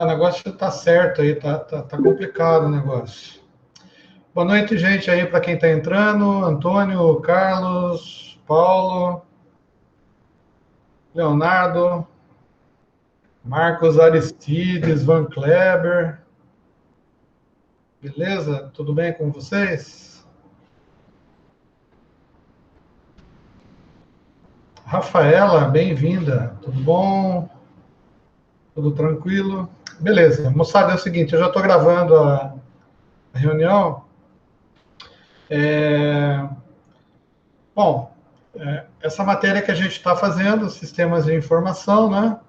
O negócio está certo aí, tá complicado o negócio. Boa noite, gente, aí para quem está entrando. Antônio, Carlos, Paulo, Leonardo, Marcos Aristides, Van Kleber. Beleza? Tudo bem com vocês? Rafaela, bem-vinda. Tudo bom? Tudo tranquilo? Beleza. Moçada, é o seguinte, eu já estou gravando a reunião. Bom, essa matéria que a gente está fazendo, sistemas de informação, né?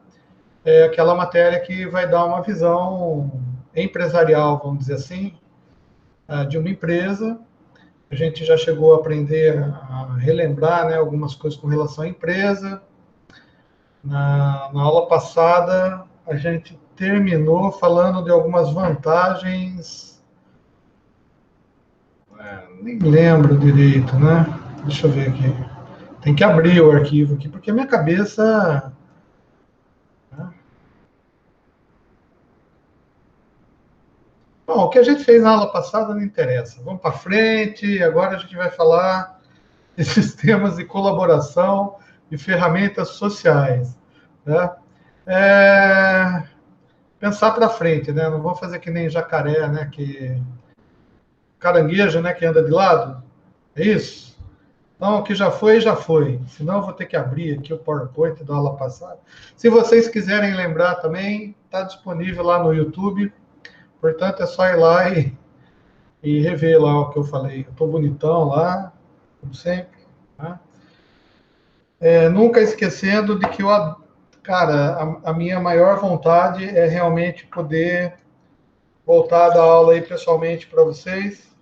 É aquela matéria que vai dar uma visão empresarial, vamos dizer assim, de uma empresa. A gente já chegou a aprender a relembrar, né, algumas coisas com relação à empresa. Na aula passada, a gente terminou falando de algumas vantagens. Nem lembro direito, né? Deixa eu ver aqui. Tem que abrir o arquivo aqui, porque a minha cabeça. Bom, o que a gente fez na aula passada não interessa. Vamos para frente. Agora a gente vai falar de sistemas de colaboração e ferramentas sociais, né? É, pensar para frente, né? Não vamos fazer que nem jacaré, né? Que caranguejo, né? Que anda de lado. É isso? Então, o que já foi, já foi. Senão, eu vou ter que abrir aqui o PowerPoint da aula passada. Se vocês quiserem lembrar também, está disponível lá no YouTube. Portanto, é só ir lá e rever lá o que eu falei. Eu estou bonitão lá, como sempre. Tá? Nunca esquecendo de que, cara, a minha maior vontade é realmente poder voltar a dar aula aí pessoalmente para vocês.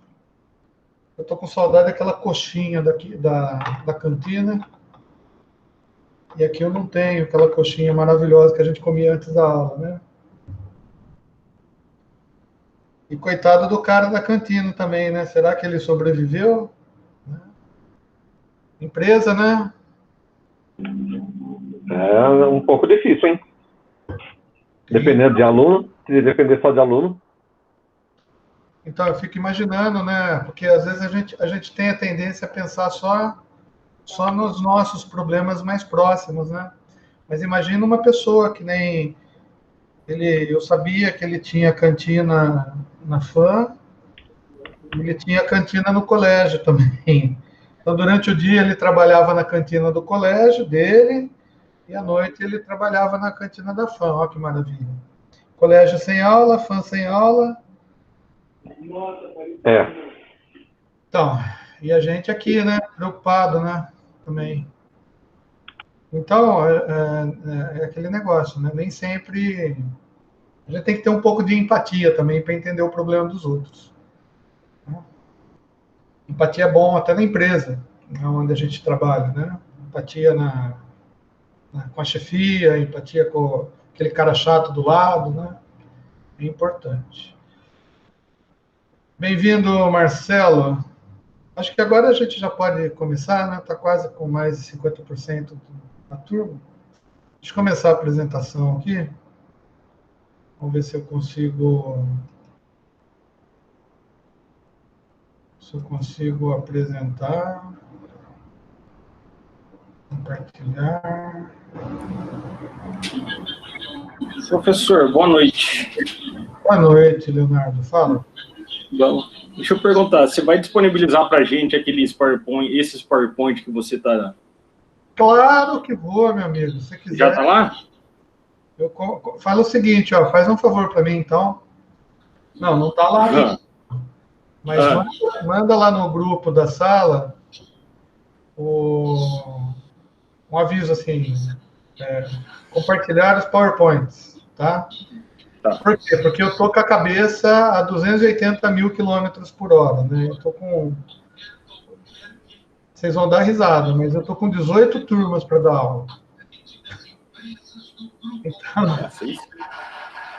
Eu estou com saudade daquela coxinha daqui, da cantina. E aqui eu não tenho aquela coxinha maravilhosa que a gente comia antes da aula, né? E coitado do cara da cantina também, né? Será que ele sobreviveu? Empresa, né? É um pouco difícil, hein? Dependendo de aluno, se depender só de aluno. Então, eu fico imaginando, né? Porque às vezes a gente tem a tendência a pensar só nos nossos problemas mais próximos, né? Mas imagina uma pessoa que nem ele, eu sabia que ele tinha cantina na FAM, ele tinha cantina no colégio também. Então, durante o dia ele trabalhava na cantina do colégio dele e à noite ele trabalhava na cantina da FAM. Olha que maravilha. Colégio sem aula, FAM sem aula. É. Então, e a gente aqui, né, preocupado, né, também. Então, é aquele negócio, né? Nem sempre. A gente tem que ter um pouco de empatia também para entender o problema dos outros. Né? Empatia é bom até na empresa, onde a gente trabalha, né? Empatia com a chefia, empatia com aquele cara chato do lado, né? É importante. Bem-vindo, Marcelo. Acho que agora a gente já pode começar, né? Está quase com mais de 50% da turma. Deixa eu começar a apresentação aqui. Vamos ver se eu consigo apresentar, compartilhar. Professor, boa noite. Boa noite, Leonardo. Fala. Bom, deixa eu perguntar, você vai disponibilizar para a gente esses PowerPoint que você está... Claro que vou, meu amigo. Se quiser. Já está lá? Fala o seguinte, ó, faz um favor para mim, então. Não está lá ainda. Mas manda lá no grupo da sala um aviso assim, compartilhar os PowerPoints, tá? Por quê? Porque eu estou com a cabeça a 280 mil quilômetros por hora, né? Eu estou com... Vocês vão dar risada, mas eu estou com 18 turmas para dar aula.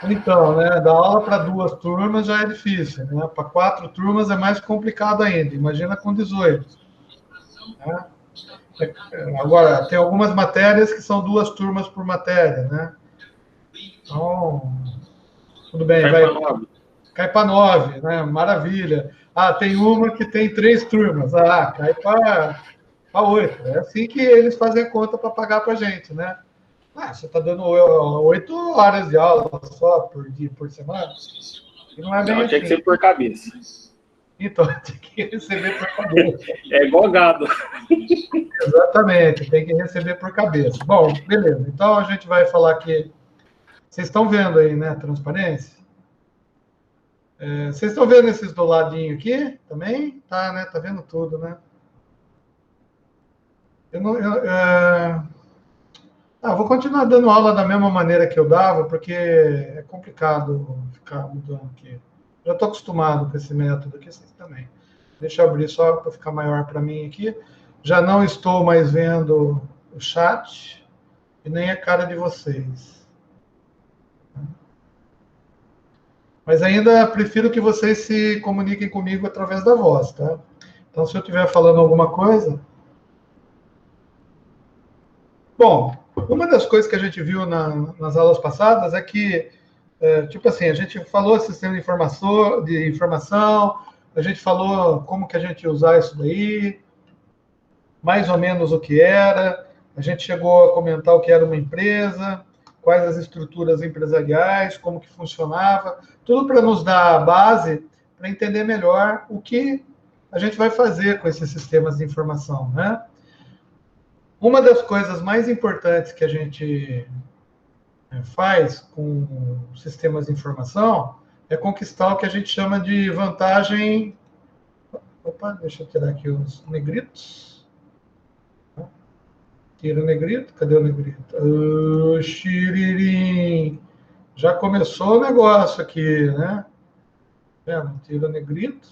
Então, né, dar aula para 2 turmas já é difícil, né? Para 4 turmas é mais complicado ainda. Imagina com 18. Né? Agora, tem algumas matérias que são 2 turmas por matéria, né? Então, Tudo bem, Cai vai. para 9. Cai para 9, né? Maravilha. Ah, tem uma que tem 3 turmas. Ah, cai para 8. É assim que eles fazem a conta para pagar para a gente, né? Ah, você está dando 8 horas de aula só por dia, por semana? E não é bem Não, assim. tinha que ser por cabeça. Então, tem que receber por cabeça. É igual gado. Exatamente, tem que receber por cabeça. Bom, beleza. Então, a gente vai falar aqui. Vocês estão vendo aí, né, transparência? Vocês estão vendo esses do ladinho aqui também? Tá, né? Tá vendo tudo, né? Vou continuar dando aula da mesma maneira que eu dava, porque é complicado ficar mudando aqui. Já estou acostumado com esse método aqui, vocês também. Deixa eu abrir só para ficar maior para mim aqui. Já não estou mais vendo o chat e nem a cara de vocês. Mas ainda prefiro que vocês se comuniquem comigo através da voz, tá? Então, se eu estiver falando alguma coisa... Bom, uma das coisas que a gente viu nas aulas passadas é que, tipo assim, a gente falou sistema de informação, a gente falou como que a gente ia usar isso daí, mais ou menos o que era, a gente chegou a comentar o que era uma empresa, quais as estruturas empresariais, como que funcionava, tudo para nos dar a base para entender melhor o que a gente vai fazer com esses sistemas de informação, né? Uma das coisas mais importantes que a gente faz com sistemas de informação é conquistar o que a gente chama de vantagem... Opa, deixa eu tirar aqui os negritos. Tira o negrito, cadê o negrito? Xiririm. Já começou o negócio aqui, né? Tira o negrito.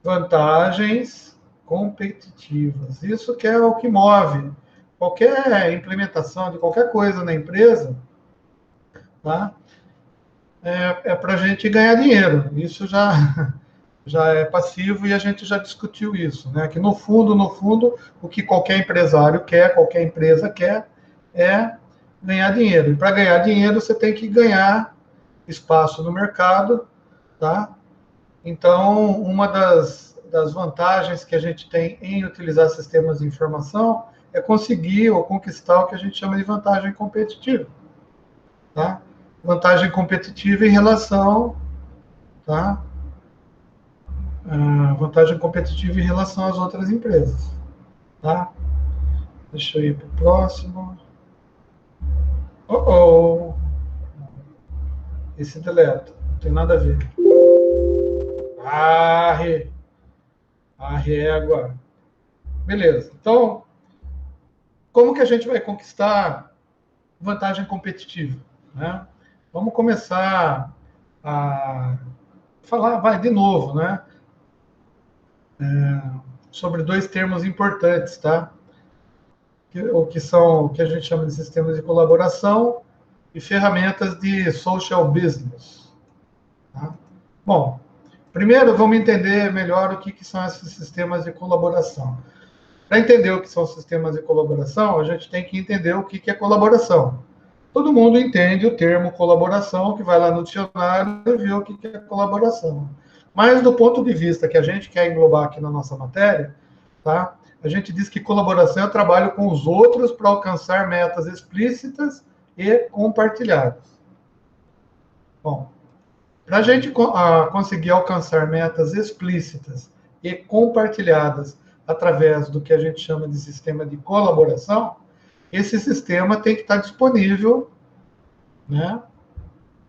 Vantagens competitivas. Isso que é o que move qualquer implementação de qualquer coisa na empresa, tá? Para a gente ganhar dinheiro. Isso já é passivo e a gente já discutiu isso, né? Que no fundo, o que qualquer empresário quer, qualquer empresa quer, é ganhar dinheiro. E para ganhar dinheiro, você tem que ganhar espaço no mercado, tá? Então, uma das vantagens que a gente tem em utilizar sistemas de informação é conseguir ou conquistar o que a gente chama de vantagem competitiva, tá? Vantagem competitiva em relação, tá? Vantagem competitiva em relação às outras empresas, tá? Deixa eu ir para o próximo. Esse deleta, não tem nada a ver. A régua. Beleza. Então, como que a gente vai conquistar vantagem competitiva, né? Vamos começar a falar, vai de novo, né? Sobre 2 termos importantes, tá? O que a gente chama de sistemas de colaboração e ferramentas de social business. Tá? Bom, primeiro vamos entender melhor o que são esses sistemas de colaboração. Para entender o que são sistemas de colaboração, a gente tem que entender o que é colaboração. Todo mundo entende o termo colaboração, que vai lá no dicionário e vê o que é colaboração. Mas, do ponto de vista que a gente quer englobar aqui na nossa matéria, tá? A gente diz que colaboração é trabalho com os outros para alcançar metas explícitas e compartilhadas. Bom, para a gente conseguir alcançar metas explícitas e compartilhadas através do que a gente chama de sistema de colaboração, esse sistema tem que estar disponível, né,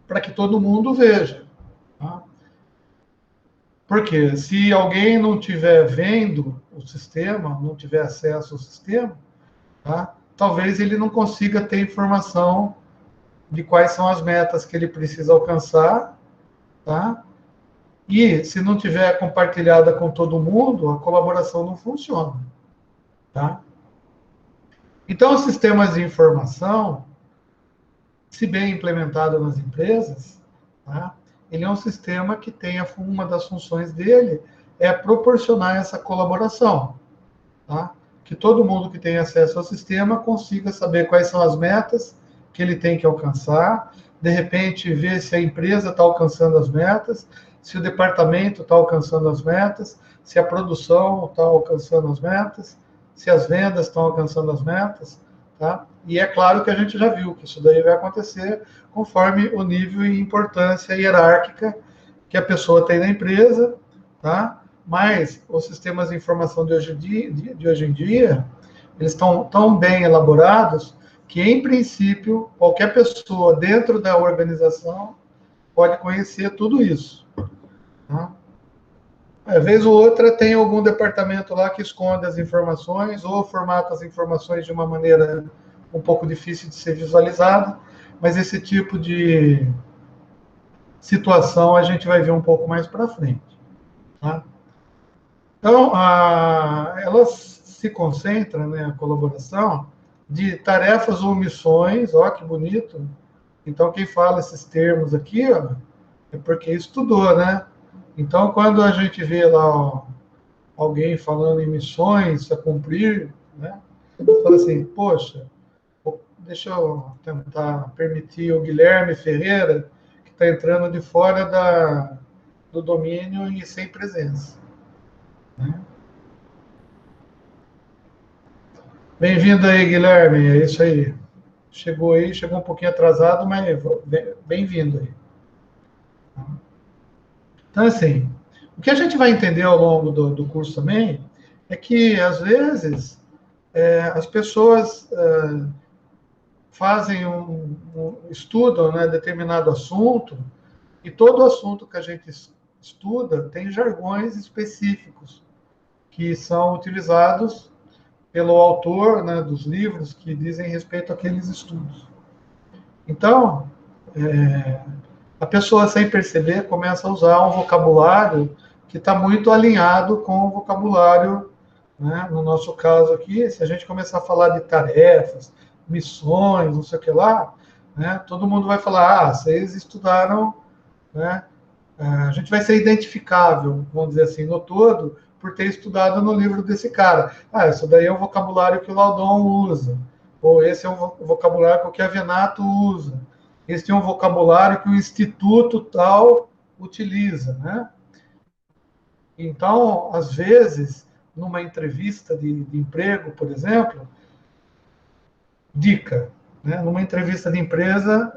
para que todo mundo veja. Tá? Porque se alguém não estiver vendo o sistema, não tiver acesso ao sistema, tá, talvez ele não consiga ter informação de quais são as metas que ele precisa alcançar, tá? E se não tiver compartilhada com todo mundo, a colaboração não funciona, tá? Então, os sistemas de informação, se bem implementado nas empresas, tá? Ele é um sistema que tem uma das funções dele é proporcionar essa colaboração, tá? Que todo mundo que tem acesso ao sistema consiga saber quais são as metas que ele tem que alcançar, de repente ver se a empresa está alcançando as metas, se o departamento está alcançando as metas, se a produção está alcançando as metas, se as vendas estão alcançando as metas, tá? E é claro que a gente já viu que isso daí vai acontecer conforme o nível e importância hierárquica que a pessoa tem na empresa, tá? Mas os sistemas de informação de hoje em dia, eles estão tão bem elaborados que, em princípio, qualquer pessoa dentro da organização pode conhecer tudo isso. Tá? Às vezes ou outra tem algum departamento lá que esconde as informações ou formata as informações de uma maneira um pouco difícil de ser visualizada, mas esse tipo de situação a gente vai ver um pouco mais para frente. Tá? Então, ela se concentra, né, a colaboração, de tarefas ou missões, ó, que bonito. Então, quem fala esses termos aqui, ó, é porque estudou, né? Então, quando a gente vê lá, ó, alguém falando em missões a cumprir, né? Você fala assim, poxa, deixa eu tentar permitir o Guilherme Ferreira, que está entrando de fora do domínio e sem presença. Né? Bem-vindo aí, Guilherme, é isso aí. Chegou um pouquinho atrasado, mas bem-vindo aí. Então, assim, o que a gente vai entender ao longo do curso também é que, às vezes, as pessoas fazem estudam, né, determinado assunto, e todo assunto que a gente estuda tem jargões específicos que são utilizados pelo autor, né, dos livros que dizem respeito àqueles estudos. Então, a pessoa, sem perceber, começa a usar um vocabulário que está muito alinhado com o vocabulário, né? No nosso caso aqui, se a gente começar a falar de tarefas, missões, não sei o que lá, né? Todo mundo vai falar, vocês estudaram, né? A gente vai ser identificável, vamos dizer assim, no todo, por ter estudado no livro desse cara. Isso daí é o vocabulário que o Laudon usa, ou esse é o vocabulário que o Chiavenato usa. Esse é um vocabulário que o instituto tal utiliza, né? Então, às vezes, numa entrevista de emprego, por exemplo, dica, né? Numa entrevista de empresa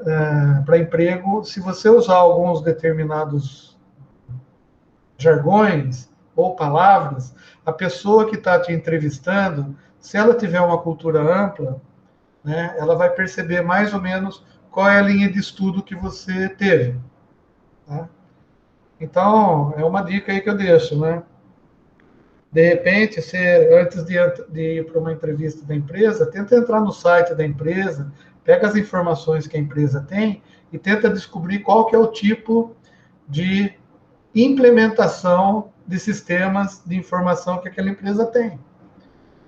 para emprego, se você usar alguns determinados jargões ou palavras, a pessoa que está te entrevistando, se ela tiver uma cultura ampla, né, ela vai perceber mais ou menos qual é a linha de estudo que você teve. Tá? Então, é uma dica aí que eu deixo, né? De repente, antes de ir para uma entrevista da empresa, tenta entrar no site da empresa, pega as informações que a empresa tem e tenta descobrir qual que é o tipo de implementação de sistemas de informação que aquela empresa tem.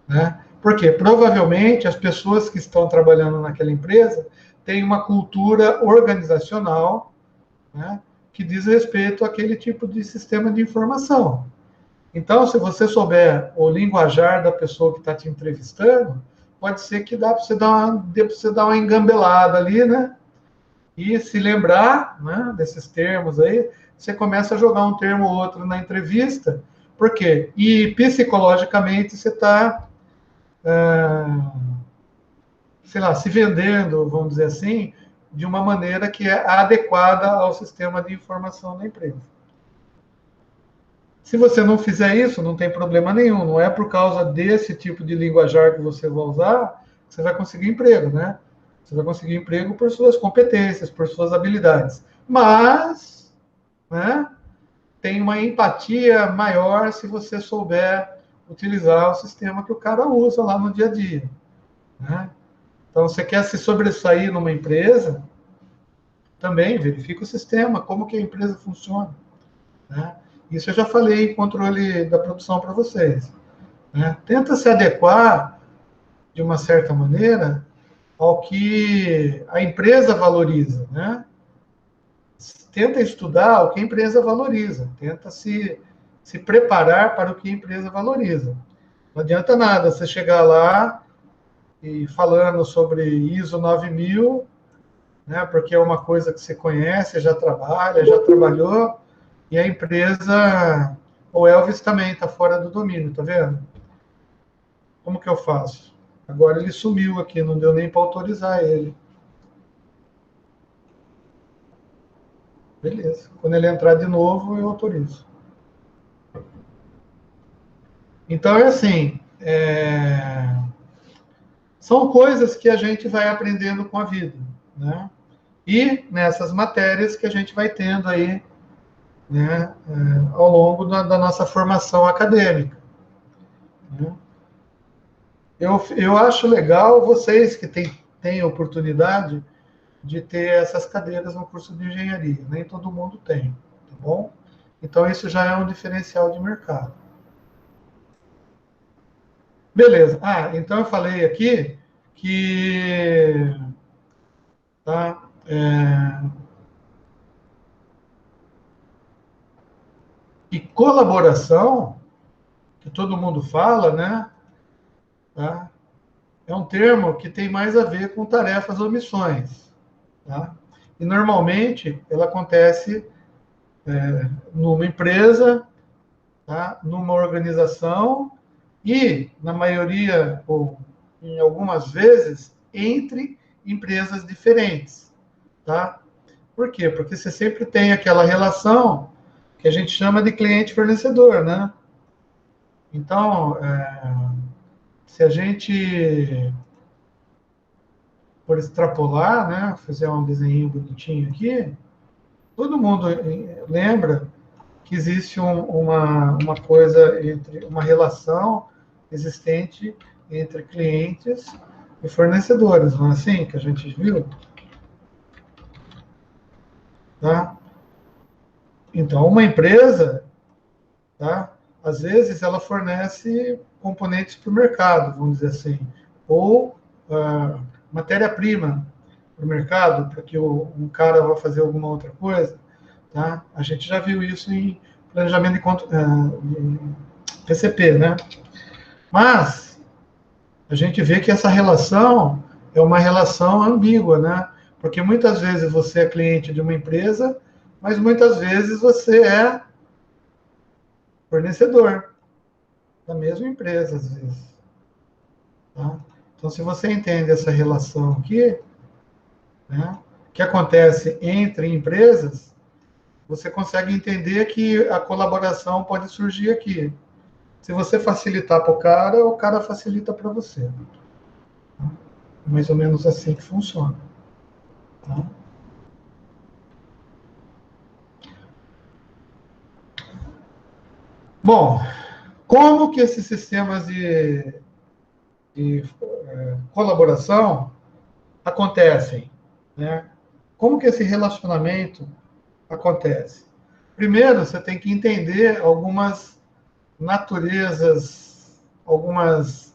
Né? Porque provavelmente as pessoas que estão trabalhando naquela empresa têm uma cultura organizacional, né, que diz respeito àquele tipo de sistema de informação. Então, se você souber o linguajar da pessoa que está te entrevistando, pode ser que dê para você dar uma engambelada ali, né? E se lembrar, né, desses termos aí, você começa a jogar um termo ou outro na entrevista. Por quê? E psicologicamente você está sei lá, se vendendo, vamos dizer assim, de uma maneira que é adequada ao sistema de informação da empresa. Se você não fizer isso, não tem problema nenhum. Não é por causa desse tipo de linguajar que você vai usar que você vai conseguir emprego, né? Você vai conseguir emprego por suas competências, por suas habilidades. Mas, né, tem uma empatia maior se você souber utilizar o sistema que o cara usa lá no dia a dia, né? Então, você quer se sobressair numa empresa, também verifica o sistema, como que a empresa funciona. Né? Isso eu já falei em controle da produção para vocês. Né? Tenta se adequar, de uma certa maneira, ao que a empresa valoriza. Né? Tenta estudar o que a empresa valoriza. Tenta se preparar para o que a empresa valoriza. Não adianta nada você chegar lá e falando sobre ISO 9000 né? Porque é uma coisa que você conhece, já trabalha, já trabalhou, e a empresa, o Elvis também está fora do domínio, tá vendo? Como que eu faço? Agora ele sumiu aqui, não deu nem para autorizar ele. Beleza. Quando ele entrar de novo, eu autorizo. Então, é assim, são coisas que a gente vai aprendendo com a vida, né? E nessas matérias que a gente vai tendo aí, né, ao longo da nossa formação acadêmica, né? Eu acho legal vocês que têm oportunidade de ter essas cadeiras no curso de engenharia. Nem todo mundo tem, tá bom? Então, isso já é um diferencial de mercado. Beleza. Ah, então eu falei aqui que, tá, que colaboração, que todo mundo fala, né? Tá? É um termo que tem mais a ver com tarefas ou missões. Tá? E normalmente ela acontece numa empresa, tá? Numa organização e, na maioria, ou em algumas vezes, entre empresas diferentes. Tá? Por quê? Porque você sempre tem aquela relação que a gente chama de cliente-fornecedor, né? Então, se a gente por extrapolar, né, fazer um desenho bonitinho aqui, todo mundo lembra que existe uma coisa entre uma relação existente entre clientes e fornecedores, não é assim que a gente viu? Tá? Então, uma empresa, tá, às vezes, ela fornece componentes para o mercado, vamos dizer assim, ou matéria-prima para o mercado, para que um cara vá fazer alguma outra coisa. Tá? A gente já viu isso em planejamento de PCP, né? Mas a gente vê que essa relação é uma relação ambígua, né? Porque muitas vezes você é cliente de uma empresa, mas muitas vezes você é fornecedor da mesma empresa, às vezes. Tá? Então, se você entende essa relação aqui, né, que acontece entre empresas, você consegue entender que a colaboração pode surgir aqui. Se você facilitar para o cara facilita para você. É mais ou menos assim que funciona. Tá? Bom, como que esses sistemas de colaboração acontecem? Né? Como que esse relacionamento acontece? Primeiro, você tem que entender algumas naturezas, alguns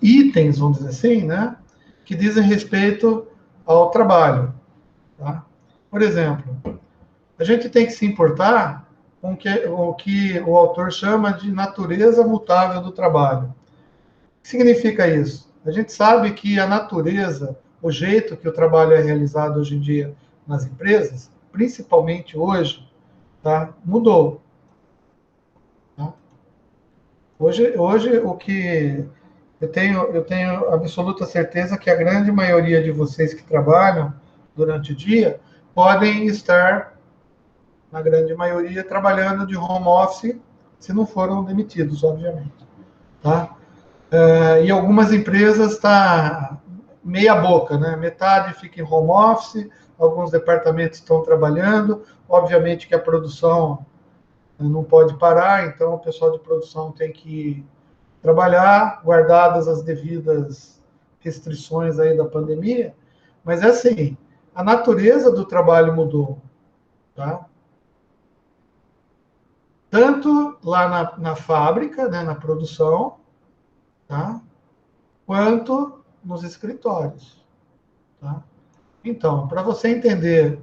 itens, vamos dizer assim, né, que dizem respeito ao trabalho. Tá? Por exemplo, a gente tem que se importar com o que o autor chama de natureza mutável do trabalho. O que significa isso? A gente sabe que a natureza, o jeito que o trabalho é realizado hoje em dia nas empresas, principalmente hoje, tá, mudou. Tá? Hoje, o que eu tenho absoluta certeza que a grande maioria de vocês que trabalham durante o dia podem estar, na grande maioria, trabalhando de home office, se não foram demitidos, obviamente. Tá? E algumas empresas está meia boca, né? Metade fica em home office, alguns departamentos estão trabalhando, obviamente que a produção não pode parar, então o pessoal de produção tem que trabalhar, guardadas as devidas restrições aí da pandemia, mas é assim, a natureza do trabalho mudou, tá? Tanto lá na fábrica, né, na produção, tá? Quanto nos escritórios, tá? Então, para você entender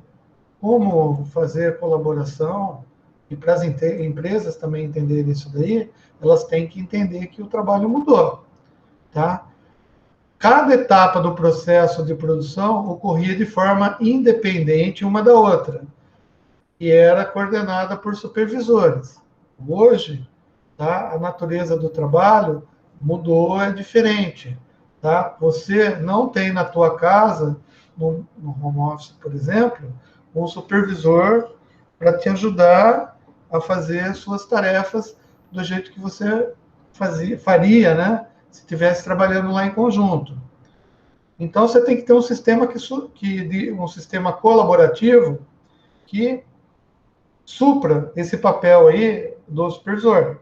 como fazer colaboração, e para as empresas também entenderem isso daí, elas têm que entender que o trabalho mudou, tá? cada etapa do processo de produção ocorria de forma independente uma da outra e era coordenada por supervisores. Hoje, tá, a natureza do trabalho mudou, é diferente. Tá? Você não tem na tua casa, no home office, por exemplo, um supervisor para te ajudar a fazer suas tarefas do jeito que você faria, né, se estivesse trabalhando lá em conjunto. Então, você tem que ter um sistema um sistema colaborativo que supra esse papel aí do supervisor.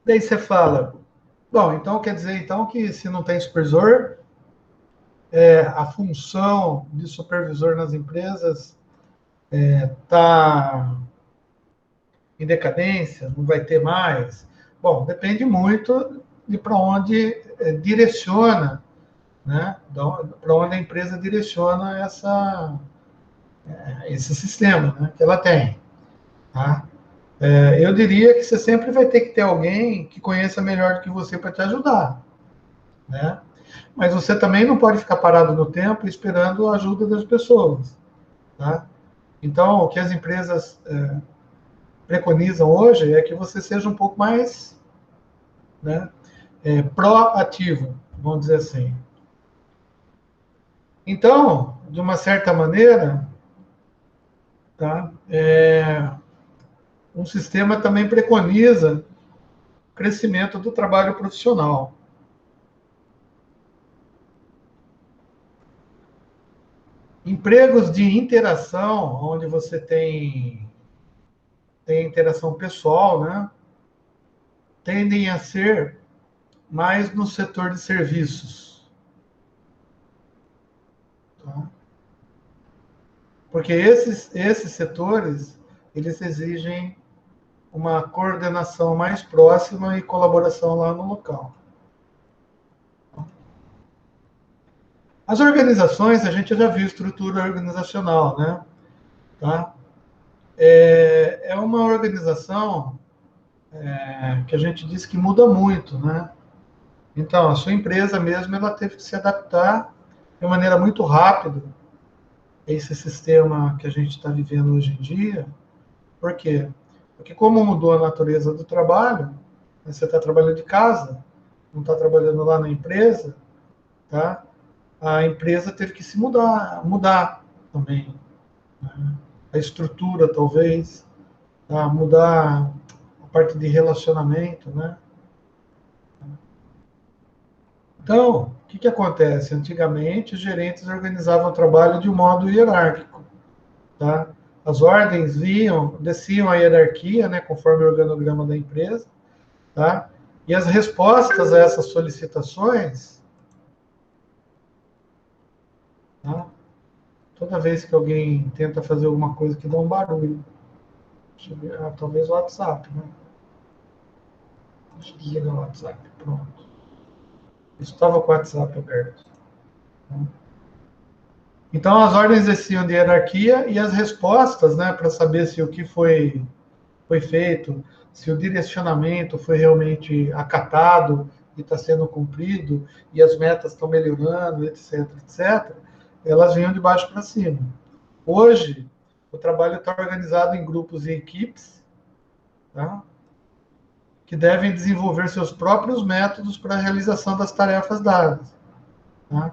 Daí você fala, bom, então quer dizer então que se não tem supervisor, a função de supervisor nas empresas está em decadência, não vai ter mais? Bom, depende muito de para onde direciona, né? Para onde a empresa direciona esse sistema, né, que ela tem. Tá? Eu diria que você sempre vai ter que ter alguém que conheça melhor do que você para te ajudar. Né? Mas você também não pode ficar parado no tempo esperando a ajuda das pessoas. Tá? Então, o que as empresas preconizam hoje é que você seja um pouco mais, né, proativo, vamos dizer assim. Então, de uma certa maneira, tá, um sistema também preconiza o crescimento do trabalho profissional. Empregos de interação, onde você tem interação pessoal, né, tendem a ser mais no setor de serviços. Tá? Porque esses setores, eles exigem uma coordenação mais próxima e colaboração lá no local. As organizações, a gente já viu estrutura organizacional, né? Tá? É uma organização que a gente diz que muda muito, né? Então, a sua empresa mesmo, ela teve que se adaptar de maneira muito rápida a esse sistema que a gente está vivendo hoje em dia. Por quê? Porque como mudou a natureza do trabalho, né, você está trabalhando de casa, não está trabalhando lá na empresa, tá? A empresa teve que se mudar também. Né? A estrutura, talvez, tá? Mudar a parte de relacionamento, né? Então, o que acontece? Antigamente, os gerentes organizavam o trabalho de um modo hierárquico. Tá? As ordens desciam a hierarquia, né, conforme o organograma da empresa. Tá? E as respostas a essas solicitações, tá? Toda vez que alguém tenta fazer alguma coisa que dá um barulho, deixa eu ver, talvez o WhatsApp, né? Deixa eu desligar o WhatsApp, pronto. Estava com o WhatsApp aberto. Então, as ordens desciam de hierarquia e as respostas, né, para saber se o que foi feito, se o direcionamento foi realmente acatado e está sendo cumprido, e as metas estão melhorando, etc., etc., elas vinham de baixo para cima. Hoje, o trabalho está organizado em grupos e equipes, tá? Que devem desenvolver seus próprios métodos para a realização das tarefas dadas. Tá?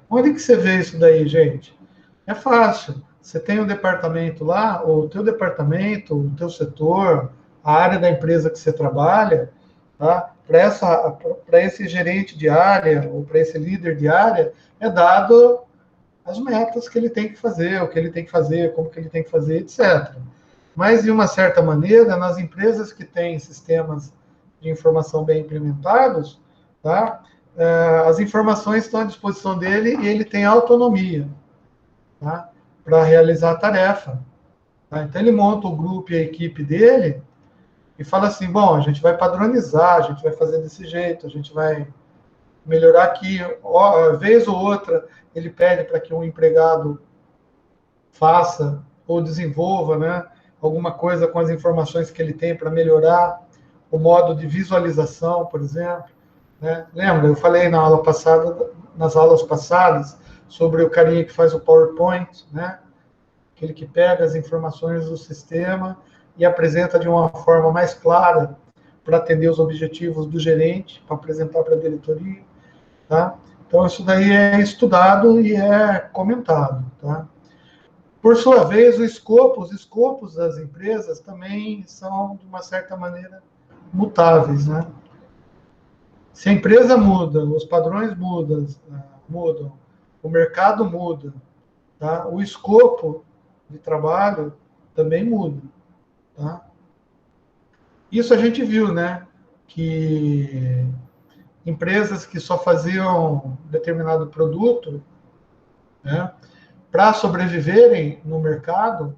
Onde que você vê isso daí, gente? É fácil. Você tem um departamento lá, ou o teu departamento, o teu setor, a área da empresa que você trabalha, tá? Para esse gerente de área, ou para esse líder de área, é dado as metas que ele tem que fazer, o que ele tem que fazer, como que ele tem que fazer, etc. Mas, de uma certa maneira, nas empresas que têm sistemas de informação bem implementados, tá? As informações estão à disposição dele e ele tem autonomia, tá? Para realizar a tarefa. Tá? Então, ele monta o grupo e a equipe dele e fala assim, bom, a gente vai padronizar, a gente vai fazer desse jeito, a gente vai melhorar aqui. Vez ou outra, ele pede para que um empregado faça ou desenvolva, né, alguma coisa com as informações que ele tem para melhorar o modo de visualização, por exemplo, né? Lembra, eu falei nas aulas passadas, sobre o carinha que faz o PowerPoint, né? Aquele que pega as informações do sistema e apresenta de uma forma mais clara para atender os objetivos do gerente, para apresentar para a diretoria, tá? Então, isso daí é estudado e é comentado, tá? Por sua vez, os escopos das empresas também são, de uma certa maneira, mutáveis, né? Se a empresa muda, os padrões mudam, o mercado muda, tá? O escopo de trabalho também muda, tá? Isso a gente viu, né? Que empresas que só faziam determinado produto, né? Para sobreviverem no mercado,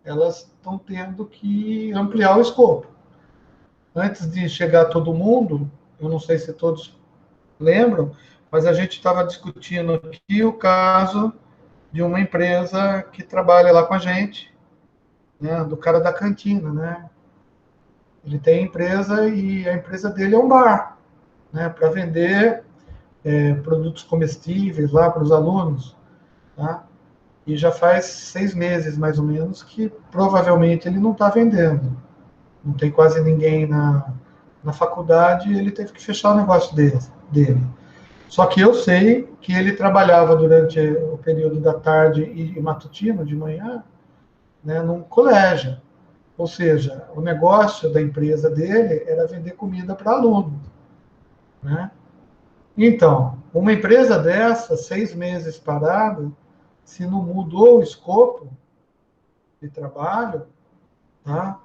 elas estão tendo que ampliar o escopo. Antes de chegar todo mundo, eu não sei se todos lembram, mas a gente estava discutindo aqui o caso de uma empresa que trabalha lá com a gente, né, do cara da cantina, né? Ele tem empresa e a empresa dele é um bar, né, para vender produtos comestíveis lá para os alunos, tá? E já faz 6 meses, mais ou menos, que provavelmente ele não está vendendo. Não tem quase ninguém na faculdade e ele teve que fechar o negócio dele. Só que eu sei que ele trabalhava durante o período da tarde e matutino, de manhã, né, num colégio. Ou seja, o negócio da empresa dele era vender comida para aluno, né? Então, uma empresa dessa, 6 meses parada, se não mudou o escopo de trabalho, tá?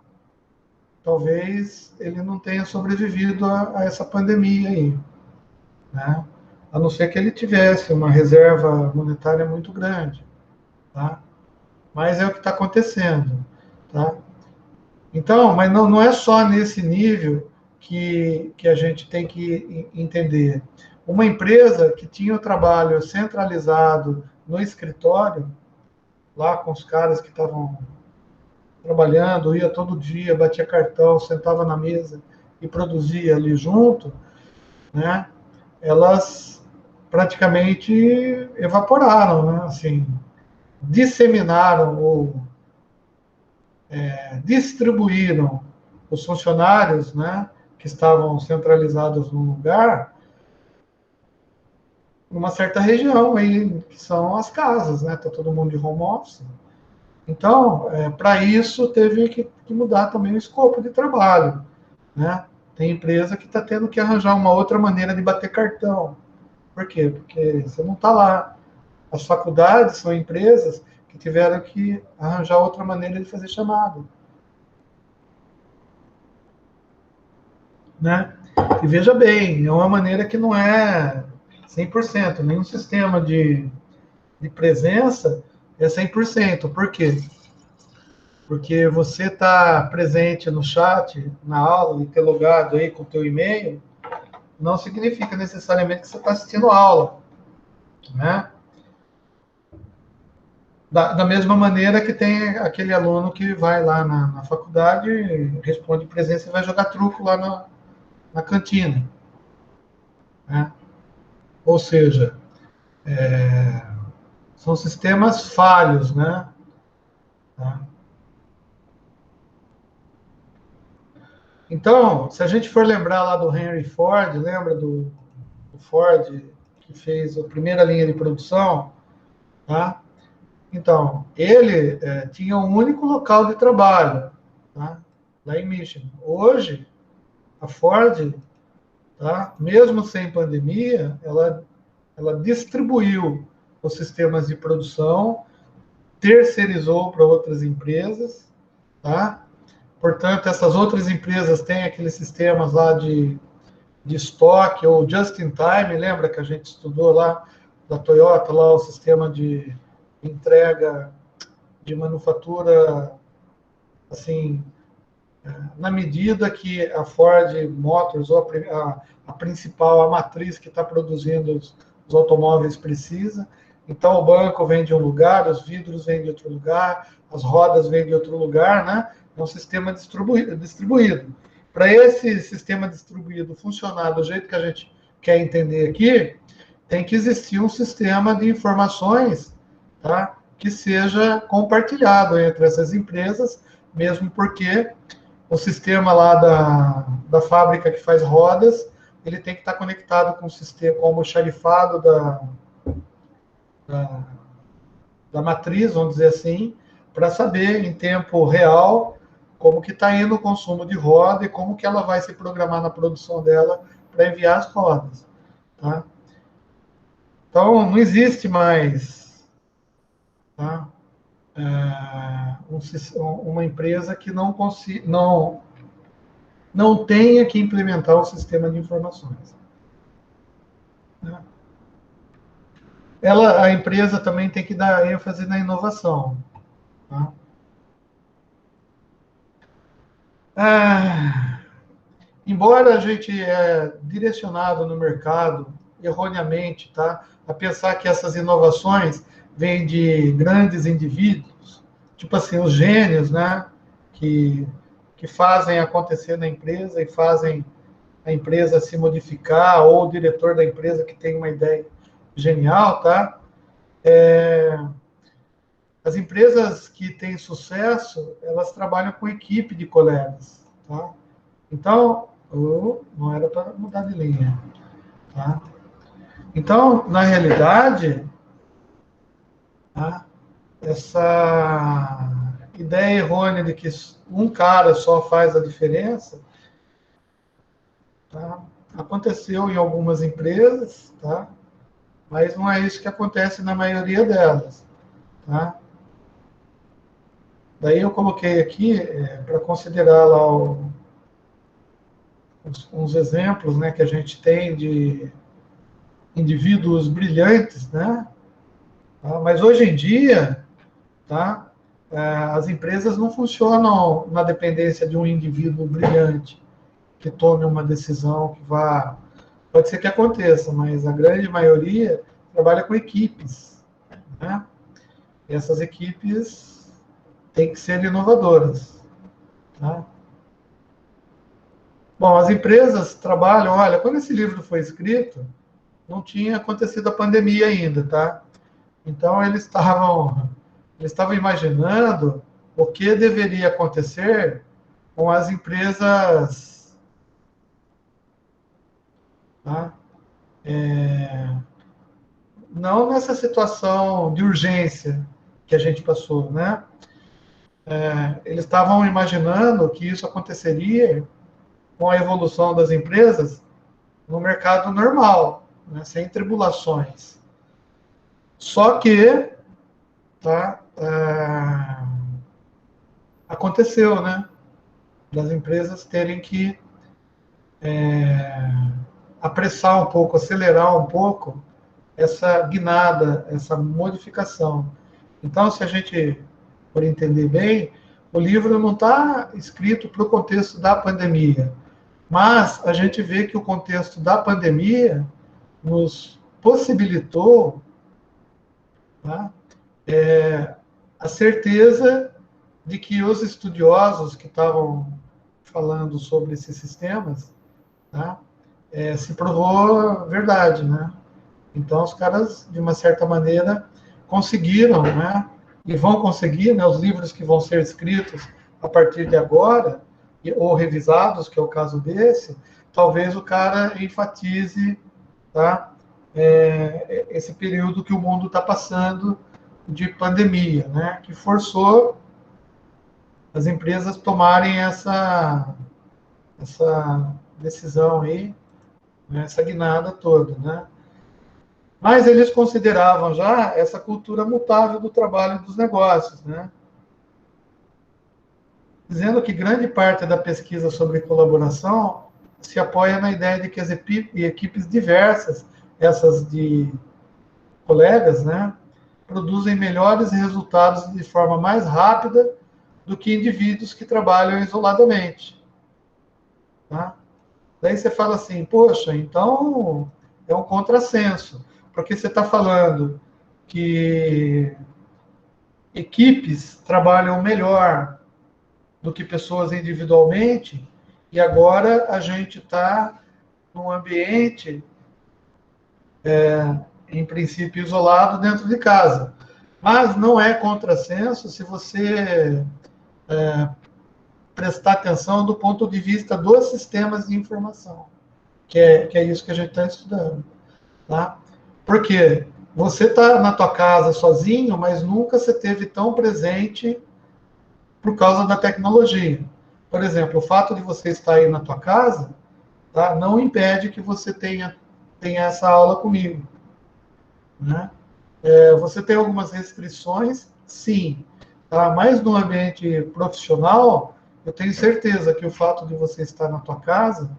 Talvez ele não tenha sobrevivido a essa pandemia aí, né? A não ser que ele tivesse uma reserva monetária muito grande, tá? Mas é o que está acontecendo, tá? Então, mas não é só nesse nível que a gente tem que entender. Uma empresa que tinha o trabalho centralizado no escritório, lá com os caras que estavam trabalhando, ia todo dia, batia cartão, sentava na mesa e produzia ali junto, né? Elas praticamente evaporaram, né? Assim, disseminaram ou distribuíram os funcionários, né, que estavam centralizados num lugar, numa certa região aí, que são as casas, né? Está todo mundo de home office. Então, para isso, teve que mudar também o escopo de trabalho, né? Tem empresa que está tendo que arranjar uma outra maneira de bater cartão. Por quê? Porque você não está lá. As faculdades são empresas que tiveram que arranjar outra maneira de fazer chamada, né? E veja bem, é uma maneira que não é 100%, nenhum sistema de presença é 100%. Por quê? Porque você está presente no chat, na aula, e ter logado aí com o teu e-mail, não significa necessariamente que você está assistindo a aula, né? Da mesma maneira que tem aquele aluno que vai lá na faculdade, responde presença e vai jogar truco lá na cantina, né? Ou seja, são sistemas falhos, né? Tá? Então, se a gente for lembrar lá do Henry Ford, lembra do Ford que fez a primeira linha de produção, tá? Então, ele tinha um único local de trabalho, tá? Lá em Michigan. Hoje, a Ford, tá? Mesmo sem pandemia, ela distribuiu os sistemas de produção, terceirizou para outras empresas, tá? Portanto, essas outras empresas têm aqueles sistemas lá de estoque ou just in time, lembra que a gente estudou lá da Toyota, lá o sistema de entrega de manufatura, assim, na medida que a Ford Motors, ou a principal, a matriz que está produzindo os automóveis precisa. Então, o banco vem de um lugar, os vidros vêm de outro lugar, as rodas vêm de outro lugar, né? É um sistema distribuído. para esse sistema distribuído funcionar do jeito que a gente quer entender aqui, tem que existir um sistema de informações, tá, que seja compartilhado entre essas empresas, mesmo porque o sistema lá da fábrica que faz rodas, ele tem que estar conectado com o sistema, com o almoxarifado da matriz, vamos dizer assim, para saber em tempo real como que está indo o consumo de roda e como que ela vai se programar na produção dela para enviar as rodas. Tá? Então, não existe mais, tá, uma empresa que não tenha que implementar o sistema de informações. Né? A empresa também tem que dar ênfase na inovação. Tá? Embora a gente é direcionado no mercado, erroneamente, tá, a pensar que essas inovações vêm de grandes indivíduos, tipo assim, os gênios, né, que fazem acontecer na empresa e fazem a empresa se modificar, ou o diretor da empresa que tem uma ideia genial, tá? As empresas que têm sucesso, elas trabalham com equipe de colegas, tá? Então, não era para mudar de linha, tá? Então, na realidade, tá, essa ideia errônea de que um cara só faz a diferença, tá, aconteceu em algumas empresas, tá? Mas não é isso que acontece na maioria delas, tá? Daí eu coloquei aqui para considerar lá uns exemplos, né, que a gente tem de indivíduos brilhantes, né? Tá? Mas hoje em dia, tá, as empresas não funcionam na dependência de um indivíduo brilhante que tome uma decisão que vá... Pode ser que aconteça, mas a grande maioria trabalha com equipes, né? E essas equipes têm que ser inovadoras, tá? Bom, as empresas trabalham... Olha, quando esse livro foi escrito, não tinha acontecido a pandemia ainda, tá? Então, eles estavam imaginando o que deveria acontecer com as empresas, tá? Não nessa situação de urgência que a gente passou, né? Eles estavam imaginando que isso aconteceria com a evolução das empresas no mercado normal, né? Sem tribulações. Só que, tá, aconteceu, né? Das empresas terem que apressar um pouco, acelerar um pouco essa guinada, essa modificação. Então, se a gente for entender bem, o livro não está escrito para o contexto da pandemia, mas a gente vê que o contexto da pandemia nos possibilitou, tá, a certeza de que os estudiosos que estavam falando sobre esses sistemas, tá, se provou verdade, né? Então, os caras, de uma certa maneira, conseguiram, né? E vão conseguir, né? Os livros que vão ser escritos a partir de agora, ou revisados, que é o caso desse, talvez o cara enfatize, tá, esse período que o mundo está passando de pandemia, né? Que forçou as empresas tomarem essa decisão aí, né? Essa guinada toda, né? Mas eles consideravam já essa cultura mutável do trabalho e dos negócios, né? Dizendo que grande parte da pesquisa sobre colaboração se apoia na ideia de que as equipes diversas, essas de colegas, né, produzem melhores resultados de forma mais rápida do que indivíduos que trabalham isoladamente. Tá? Daí você fala assim, poxa, então é um contrassenso, porque você está falando que equipes trabalham melhor do que pessoas individualmente, E agora a gente está num ambiente, em princípio, isolado dentro de casa. Mas não é contrassenso se você prestar atenção do ponto de vista dos sistemas de informação, que é isso que a gente está estudando. Tá? Porque você está na tua casa sozinho, mas nunca você teve tão presente por causa da tecnologia. Por exemplo, o fato de você estar aí na tua casa, tá, não impede que você tenha essa aula comigo. Né? Você tem algumas restrições, sim, tá? Mas no ambiente profissional, eu tenho certeza que o fato de você estar na tua casa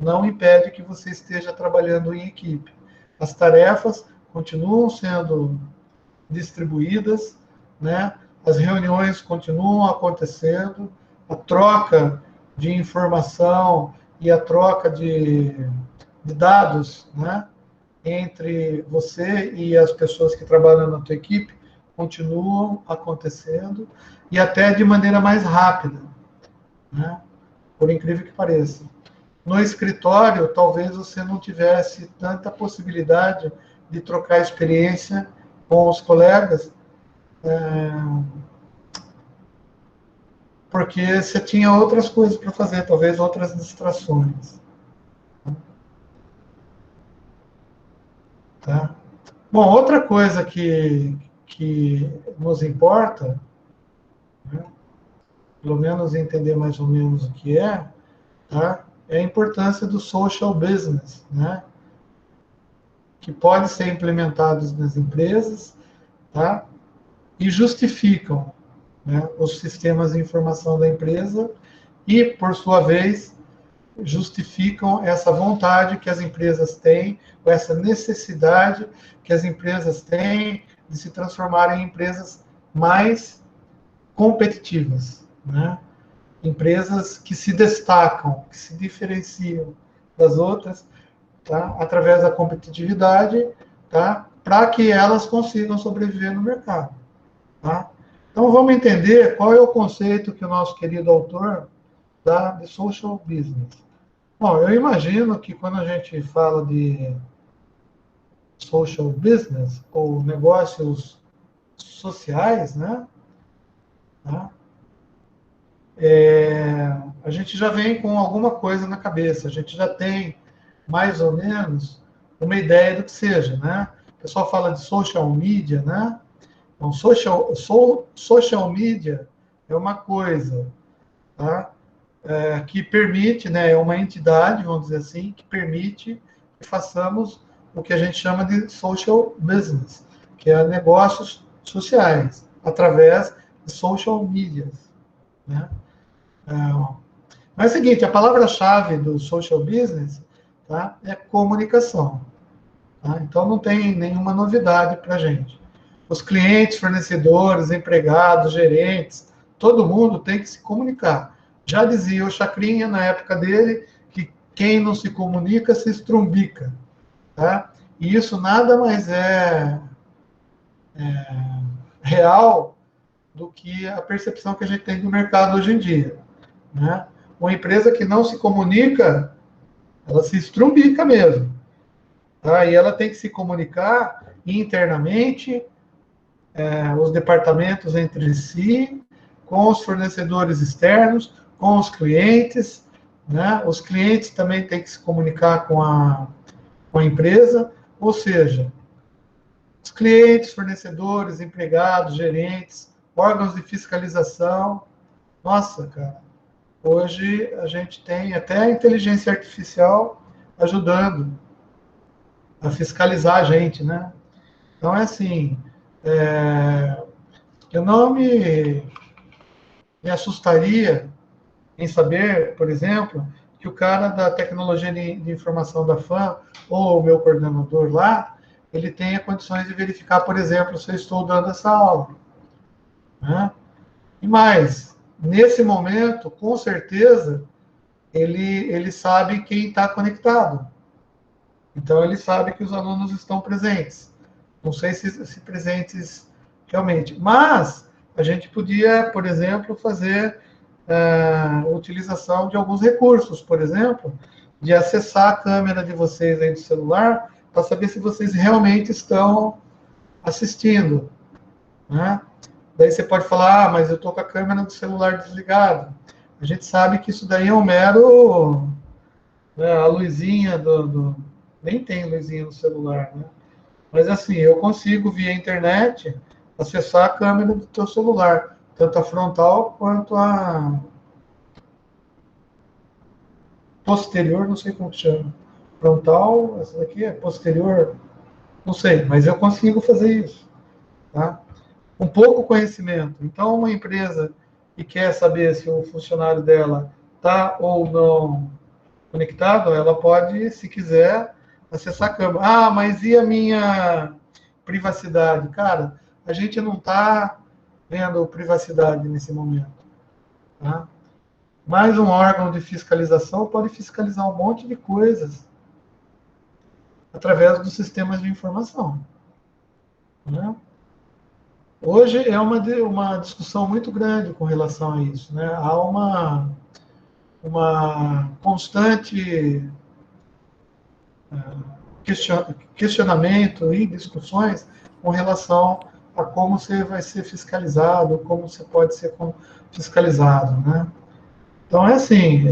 não impede que você esteja trabalhando em equipe. As tarefas continuam sendo distribuídas, né? As reuniões continuam acontecendo, a troca de informação e a troca de dados, né? Entre você e as pessoas que trabalham na tua equipe continuam acontecendo e até de maneira mais rápida, né? Por incrível que pareça. No escritório, talvez você não tivesse tanta possibilidade de trocar experiência com os colegas, porque você tinha outras coisas para fazer, talvez outras distrações. Tá? Bom, outra coisa que nos importa, né, pelo menos entender mais ou menos o que tá, é a importância do social business, né, que pode ser implementados nas empresas, tá, e justificam, né, os sistemas de informação da empresa e, por sua vez, justificam essa vontade que as empresas têm, ou essa necessidade que as empresas têm de se transformarem em empresas mais competitivas, né? Empresas que se destacam, que se diferenciam das outras, tá? Através da competitividade, tá? Para que elas consigam sobreviver no mercado. Tá? Então, vamos entender qual é o conceito que o nosso querido autor dá de social business. Bom, eu imagino que quando a gente fala de social business, ou negócios sociais, né? Tá? A gente já vem com alguma coisa na cabeça, a gente já tem mais ou menos uma ideia do que seja, né? O pessoal fala de social media, né? Então, social media é uma coisa, tá? Que permite, né, é uma entidade, vamos dizer assim, que permite que façamos o que a gente chama de social business, que é negócios sociais, através de social media. Né? Mas é o seguinte, a palavra-chave do social business, tá, é comunicação. Tá? Então não tem nenhuma novidade para a gente. Os clientes, fornecedores, empregados, gerentes, todo mundo tem que se comunicar. Já dizia o Chacrinha, na época dele, que quem não se comunica se estrumbica. Tá? E isso nada mais é real do que a percepção que a gente tem do mercado hoje em dia. Né? Uma empresa que não se comunica, ela se estrumbica mesmo. Tá? E ela tem que se comunicar internamente, os departamentos entre si, com os fornecedores externos, com os clientes, né? Os clientes também têm que se comunicar com a empresa, ou seja, os clientes, fornecedores, empregados, gerentes, órgãos de fiscalização. Nossa, cara, hoje a gente tem até a inteligência artificial ajudando a fiscalizar a gente, né? Então é assim, eu não me assustaria em saber, por exemplo, que o cara da tecnologia de informação da FAM, ou o meu coordenador lá, ele tenha condições de verificar, por exemplo, se eu estou dando essa aula. Né? E mais, nesse momento, com certeza, ele sabe quem está conectado. Então, ele sabe que os alunos estão presentes. Não sei se presentes realmente. Mas, a gente podia, por exemplo, fazer utilização de alguns recursos, por exemplo, de acessar a câmera de vocês aí do celular para saber se vocês realmente estão assistindo, né? Daí você pode falar, mas eu estou com a câmera do celular desligada. A gente sabe que isso daí é um mero... Né, a luzinha nem tem luzinha no celular, né? Mas assim, eu consigo, via internet, acessar a câmera do teu celular, tanto a frontal quanto a posterior, não sei como que chama. Frontal, essa daqui é posterior, não sei, mas eu consigo fazer isso, tá? Com pouco conhecimento. Então, uma empresa que quer saber se o funcionário dela está ou não conectado, ela pode, se quiser, acessar a câmera. Ah, mas e a minha privacidade? Cara, a gente não está vendo privacidade nesse momento, tá? Mas um órgão de fiscalização pode fiscalizar um monte de coisas através dos sistemas de informação, né? Hoje é uma discussão muito grande com relação a isso, né? Há uma constante questionamento e discussões com relação a como você vai ser fiscalizado, como você pode ser fiscalizado, né? Então, é assim,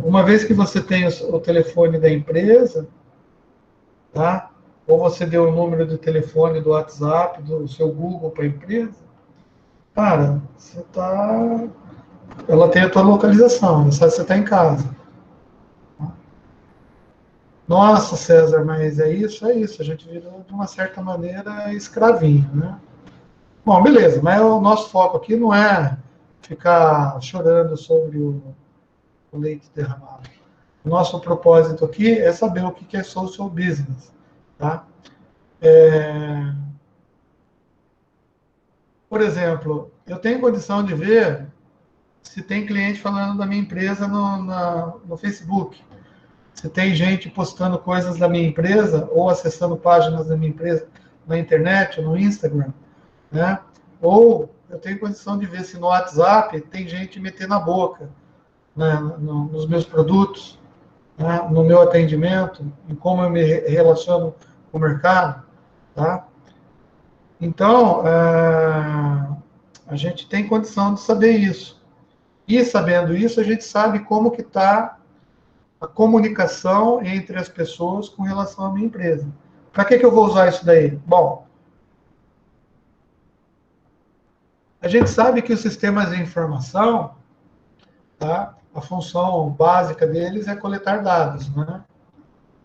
uma vez que você tem o telefone da empresa, tá? Ou você deu o número do telefone do WhatsApp, do seu Google para a empresa, cara, ela tem a tua localização, ela sabe que você está em casa. Nossa, César, mas é isso, a gente virou, de uma certa maneira, escravinho, né? Bom, beleza, mas o nosso foco aqui não é ficar chorando sobre o leite derramado. O nosso propósito aqui é saber o que é social business, tá? Por exemplo, eu tenho condição de ver se tem cliente falando da minha empresa no Facebook, se tem gente postando coisas da minha empresa ou acessando páginas da minha empresa na internet ou no Instagram, né? Ou eu tenho condição de ver se no WhatsApp tem gente metendo a boca, né, nos meus produtos, né, no meu atendimento, em como eu me relaciono com o mercado, tá? Então, a gente tem condição de saber isso. E sabendo isso, a gente sabe como que está a comunicação entre as pessoas com relação à minha empresa. Para que eu vou usar isso daí? Bom, a gente sabe que os sistemas de informação, tá, a função básica deles é coletar dados, né?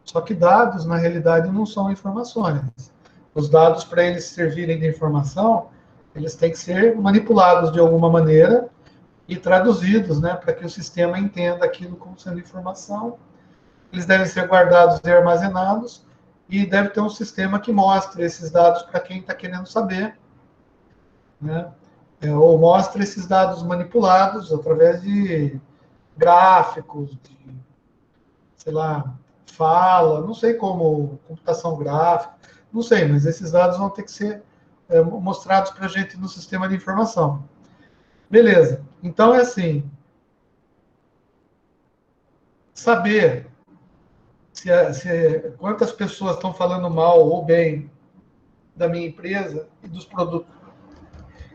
Só que dados, na realidade, não são informações. Os dados, para eles servirem de informação, eles têm que ser manipulados de alguma maneira e traduzidos, né, para que o sistema entenda aquilo como sendo informação. Eles devem ser guardados e armazenados e deve ter um sistema que mostre esses dados para quem está querendo saber, né? Ou mostre esses dados manipulados através de gráficos, de, sei lá, fala, não sei como, computação gráfica, não sei, mas esses dados vão ter que ser mostrados para a gente no sistema de informação. Beleza. Então, é assim, saber quantas pessoas estão falando mal ou bem da minha empresa e dos produtos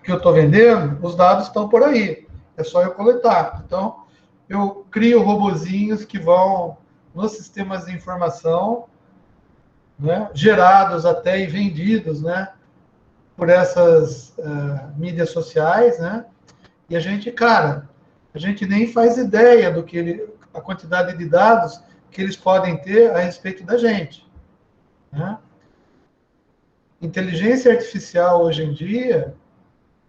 que eu estou vendendo, os dados estão por aí. É só eu coletar. Então, eu crio robozinhos que vão nos sistemas de informação, né, gerados até e vendidos, né, por essas mídias sociais, né? E a gente nem faz ideia do que a quantidade de dados que eles podem ter a respeito da gente, né? Inteligência artificial, hoje em dia,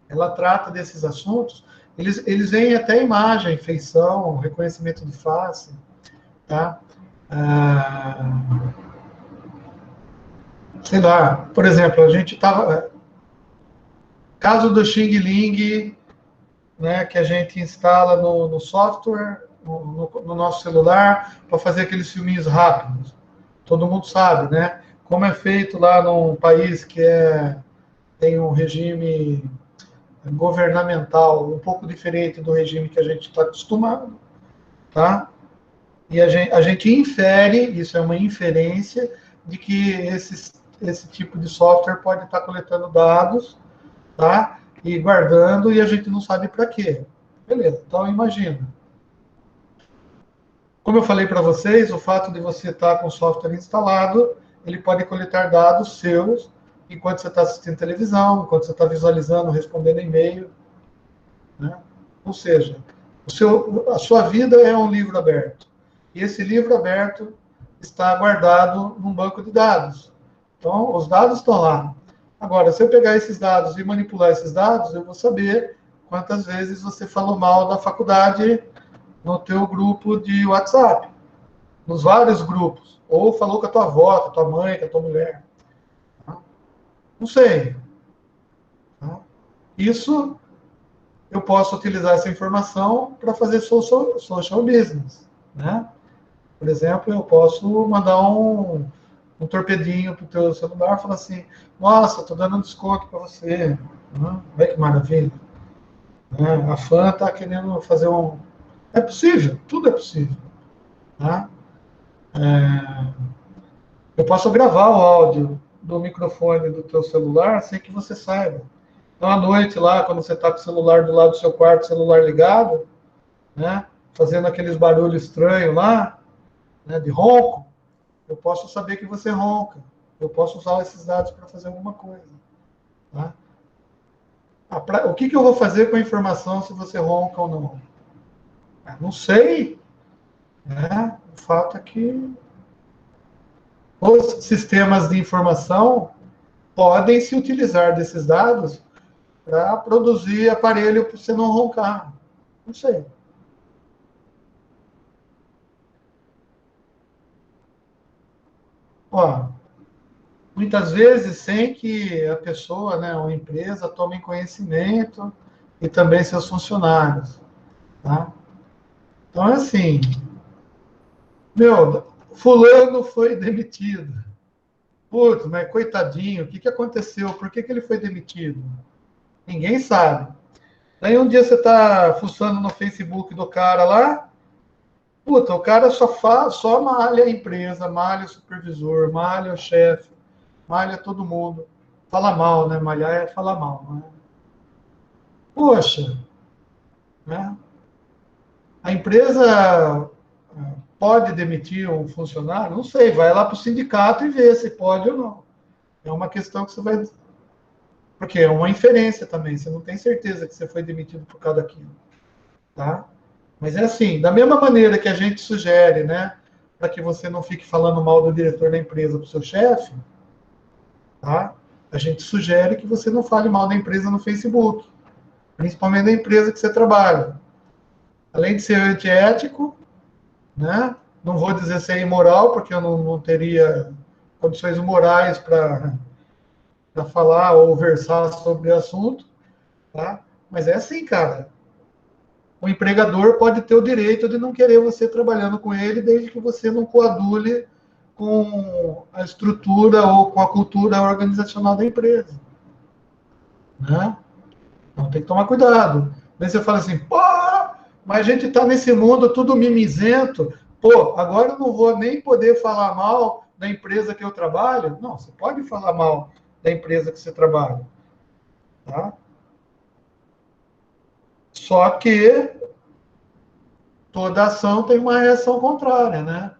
ela trata desses assuntos, eles veem até imagem, feição, reconhecimento de face, tá? Sei lá, por exemplo, a gente estava... Caso do Xing Ling, né, que a gente instala no software, no nosso celular, para fazer aqueles filminhos rápidos. Todo mundo sabe, né? Como é feito lá num país que tem um regime governamental um pouco diferente do regime que a gente está acostumado, tá? E a gente infere, isso é uma inferência, de que esse tipo de software pode estar coletando dados, tá? E guardando, e a gente não sabe para quê. Beleza, então imagina. Como eu falei para vocês, o fato de você estar com o software instalado, ele pode coletar dados seus enquanto você está assistindo televisão, enquanto você está visualizando, respondendo e-mail, né? Ou seja, a sua vida é um livro aberto. E esse livro aberto está guardado num banco de dados. Então, os dados estão lá. Agora, se eu pegar esses dados e manipular esses dados, eu vou saber quantas vezes você falou mal da faculdade no teu grupo de WhatsApp, nos vários grupos, ou falou com a tua avó, com a tua mãe, com a tua mulher. Não sei. Isso, eu posso utilizar essa informação para fazer social business, né? Por exemplo, eu posso mandar um torpedinho para o teu celular e falar assim, nossa, estou dando um desconto para você. Olha que maravilha. A fã está querendo fazer um... É possível, tudo é possível. Tá? Eu posso gravar o áudio do microfone do teu celular sem que você saiba. Então, à noite, lá, quando você está com o celular do lado do seu quarto, celular ligado, né, fazendo aqueles barulhos estranhos lá, né, de ronco, eu posso saber que você ronca. Eu posso usar esses dados para fazer alguma coisa. Tá? O que eu vou fazer com a informação se você ronca ou não? Não sei. Né? O fato é que os sistemas de informação podem se utilizar desses dados para produzir aparelho para você não roncar. Não sei. Ó, muitas vezes sem que a pessoa, né, ou a empresa, tome conhecimento e também seus funcionários. Tá? Então, é assim, fulano foi demitido. Putz, mas coitadinho, o que aconteceu? Por que ele foi demitido? Ninguém sabe. Daí um dia você está fuçando no Facebook do cara lá, puta, o cara só malha a empresa, malha o supervisor, malha o chefe, malha todo mundo. Fala mal, né? Malhar é falar mal, né? Poxa, né? A empresa pode demitir um funcionário? Não sei, vai lá para o sindicato e vê se pode ou não. É uma questão que você vai... Porque é uma inferência também, você não tem certeza que você foi demitido por causa daquilo. Tá? Mas é assim, da mesma maneira que a gente sugere, né, para que você não fique falando mal do diretor da empresa para o seu chefe, tá? A gente sugere que você não fale mal da empresa no Facebook, principalmente da empresa que você trabalha. Além de ser antiético, né, não vou dizer ser imoral, porque eu não teria condições morais para falar ou versar sobre o assunto, tá? Mas é assim, cara. O empregador pode ter o direito de não querer você trabalhando com ele, desde que você não coadule com a estrutura ou com a cultura organizacional da empresa. Né? Então tem que tomar cuidado. Daí você fala assim, pô, mas a gente está nesse mundo tudo mimizento, pô, agora eu não vou nem poder falar mal da empresa que eu trabalho? Não, você pode falar mal da empresa que você trabalha. Tá? Só que toda ação tem uma reação contrária, né?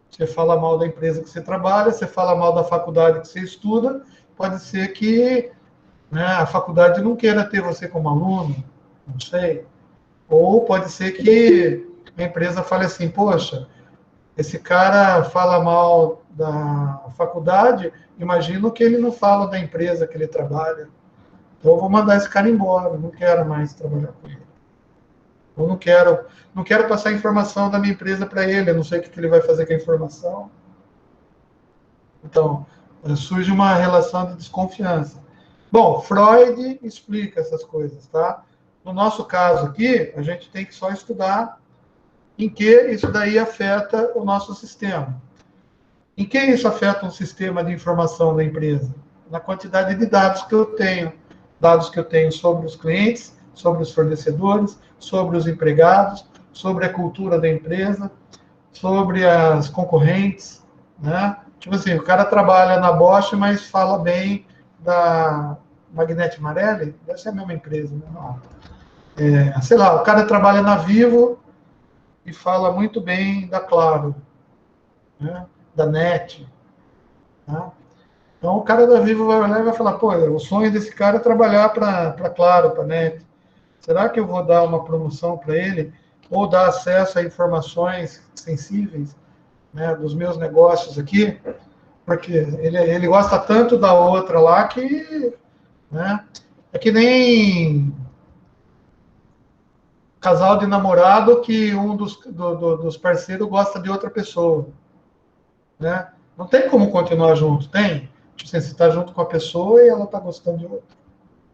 Você fala mal da empresa que você trabalha, você fala mal da faculdade que você estuda, pode ser que, né, a faculdade não queira ter você como aluno, não sei. Ou pode ser que a empresa fale assim, poxa, esse cara fala mal da faculdade, imagino que ele não fala da empresa que ele trabalha. Então eu vou mandar esse cara embora, não quero mais trabalhar com ele. Eu não quero passar informação da minha empresa para ele, eu não sei o que ele vai fazer com a informação. Então, surge uma relação de desconfiança. Bom, Freud explica essas coisas, tá? No nosso caso aqui, a gente tem que só estudar em que isso daí afeta o nosso sistema. Em que isso afeta um sistema de informação da empresa? Na quantidade de dados que eu tenho, dados que eu tenho sobre os clientes, sobre os fornecedores, sobre os empregados, sobre a cultura da empresa, sobre as concorrentes, né? Tipo assim, o cara trabalha na Bosch, mas fala bem da Magnete Marelli, deve ser a mesma empresa, né? Não. Sei lá, o cara trabalha na Vivo e fala muito bem da Claro, né? Da NET, né? Então, o cara da Vivo vai olhar e vai falar, pô, o sonho desse cara é trabalhar para Claro, para NET. Será que eu vou dar uma promoção para ele? Ou dar acesso a informações sensíveis, né, dos meus negócios aqui? Porque ele gosta tanto da outra lá que, né, é que nem casal de namorado que um dos parceiros gosta de outra pessoa, né? Não tem como continuar junto, tem? Tipo assim, você está junto com a pessoa e ela está gostando de outra.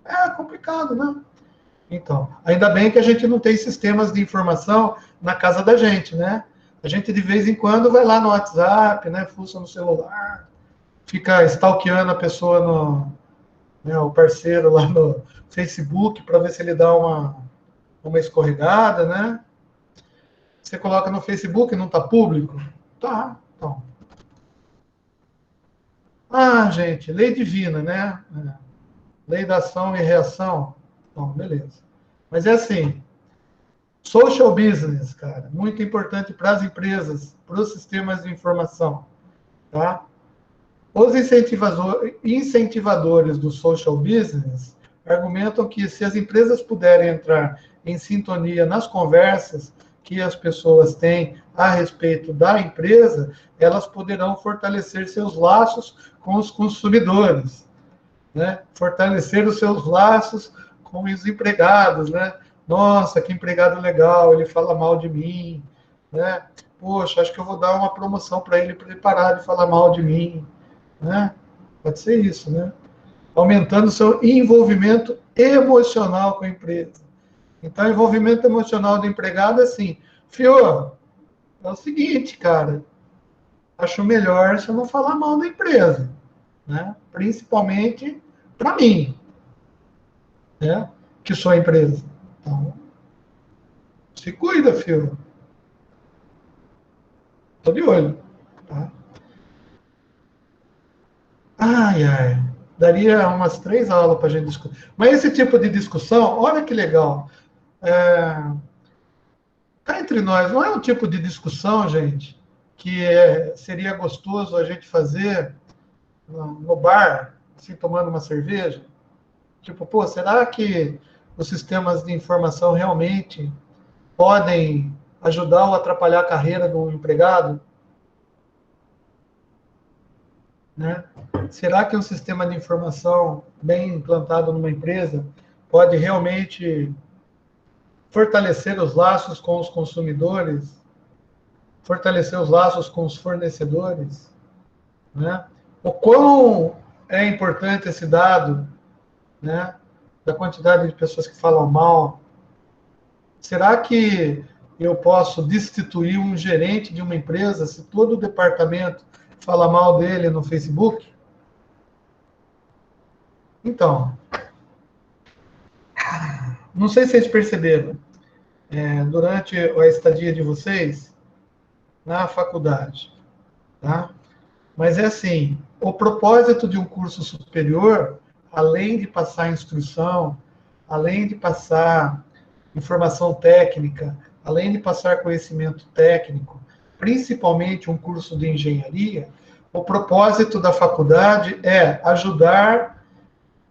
É complicado, né? Então, ainda bem que a gente não tem sistemas de informação na casa da gente, né? A gente, de vez em quando, vai lá no WhatsApp, né? Fuça no celular, fica stalkeando a pessoa, né, o parceiro lá no Facebook, para ver se ele dá uma escorregada, né? Você coloca no Facebook, não está público? Tá, então. Ah, gente, lei divina, né? Lei da ação e reação. Então, beleza. Mas é assim, social business, cara, muito importante para as empresas, para os sistemas de informação, tá? Os incentivadores do social business argumentam que se as empresas puderem entrar em sintonia nas conversas que as pessoas têm a respeito da empresa, elas poderão fortalecer seus laços com os consumidores, né? Fortalecer os seus laços com os empregados, né? Nossa, que empregado legal, ele fala mal de mim, né? Poxa, acho que eu vou dar uma promoção para ele parar de falar mal de mim, né? Pode ser isso, né? Aumentando o seu envolvimento emocional com a empresa. Então, o envolvimento emocional do empregado é assim, fio, é o seguinte, cara, acho melhor você não falar mal da empresa, né? Principalmente para mim, né? Que sou a empresa. Então, se cuida, filho. Tô de olho. Tá? Ai, ai. Daria umas 3 aulas para a gente discutir. Mas esse tipo de discussão, olha que legal. Cá entre nós, não é um tipo de discussão, gente, que seria gostoso a gente fazer no bar, assim, tomando uma cerveja? Tipo, pô, será que os sistemas de informação realmente podem ajudar ou atrapalhar a carreira do empregado? Né? Será que um sistema de informação bem implantado numa empresa pode realmente fortalecer os laços com os consumidores, fortalecer os laços com os fornecedores? Né? O quão é importante esse dado, né, da quantidade de pessoas que falam mal? Será que eu posso destituir um gerente de uma empresa se todo o departamento fala mal dele no Facebook? Então, não sei se vocês perceberam, durante a estadia de vocês na faculdade, tá? Mas é assim, o propósito de um curso superior, além de passar instrução, além de passar informação técnica, além de passar conhecimento técnico, principalmente um curso de engenharia, o propósito da faculdade é ajudar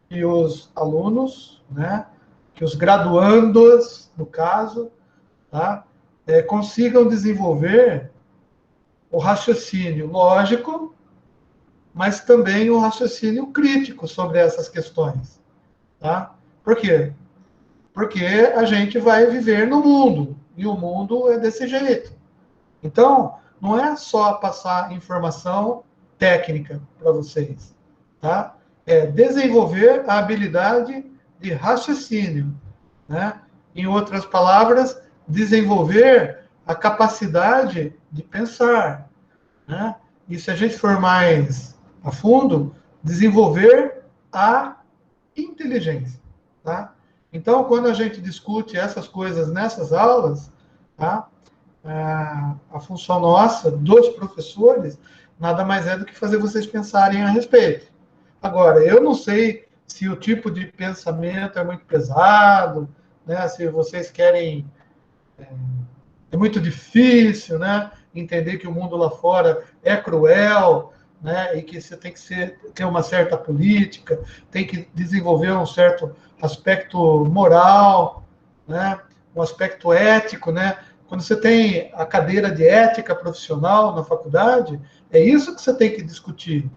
que os alunos, né, que os graduandos, no caso, tá, consigam desenvolver o raciocínio lógico, mas também o raciocínio crítico sobre essas questões. Tá? Por quê? Porque a gente vai viver no mundo, e o mundo é desse jeito. Então, não é só passar informação técnica para vocês, tá? É desenvolver a habilidade de raciocínio, né? Em outras palavras, desenvolver a capacidade de pensar, né? E se a gente for mais a fundo, desenvolver a inteligência. tá? Então, quando a gente discute essas coisas nessas aulas, tá? A função nossa, dos professores, nada mais é do que fazer vocês pensarem a respeito. Agora, eu não sei se o tipo de pensamento é muito pesado, né? Se vocês querem... É muito difícil, né? Entender que o mundo lá fora é cruel, né? E que você tem que ter uma certa política, tem que desenvolver um certo aspecto moral, né? Um aspecto ético, né? Quando você tem a cadeira de ética profissional na faculdade, é isso que você tem que discutir,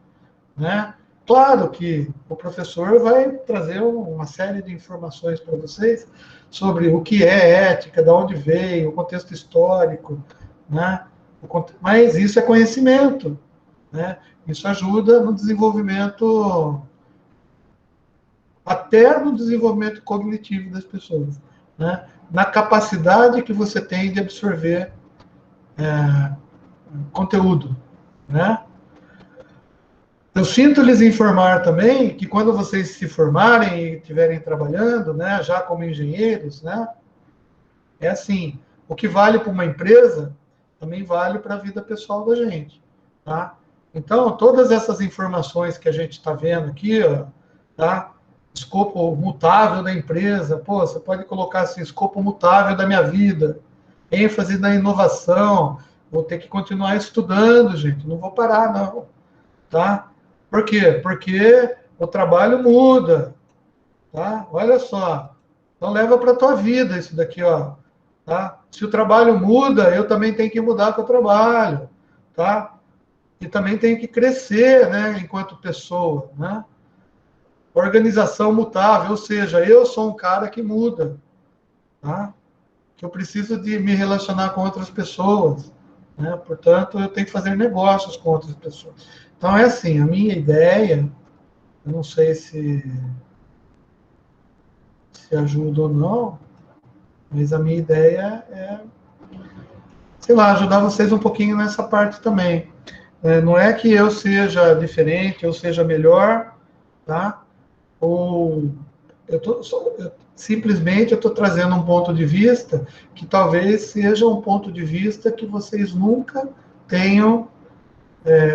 né? Claro que o professor vai trazer uma série de informações para vocês sobre o que é ética, de onde veio, o contexto histórico, né? Mas isso é conhecimento, né? Isso ajuda no desenvolvimento, até no desenvolvimento cognitivo das pessoas, né? Na capacidade que você tem de absorver conteúdo, né? Eu sinto lhes informar também que quando vocês se formarem e estiverem trabalhando, né, já como engenheiros, né, é assim, o que vale para uma empresa também vale para a vida pessoal da gente, tá? Então, todas essas informações que a gente está vendo aqui, ó, tá? Escopo mutável da empresa, pô, você pode colocar assim, escopo mutável da minha vida, ênfase na inovação, vou ter que continuar estudando, gente, não vou parar, não, tá? Por quê? Porque o trabalho muda, tá? Olha só. Então leva para a tua vida isso daqui, ó, tá? Se o trabalho muda, eu também tenho que mudar com o trabalho, tá? E também tenho que crescer, né, enquanto pessoa, né? Organização mutável, ou seja, eu sou um cara que muda, tá? Que eu preciso de me relacionar com outras pessoas, né? Portanto, eu tenho que fazer negócios com outras pessoas. Então é assim, a minha ideia, eu não sei se ajuda ou não, mas a minha ideia é, sei lá, ajudar vocês um pouquinho nessa parte também. Não é que eu seja diferente, eu seja melhor, tá? Ou simplesmente eu estou trazendo um ponto de vista que talvez seja um ponto de vista que vocês nunca tenham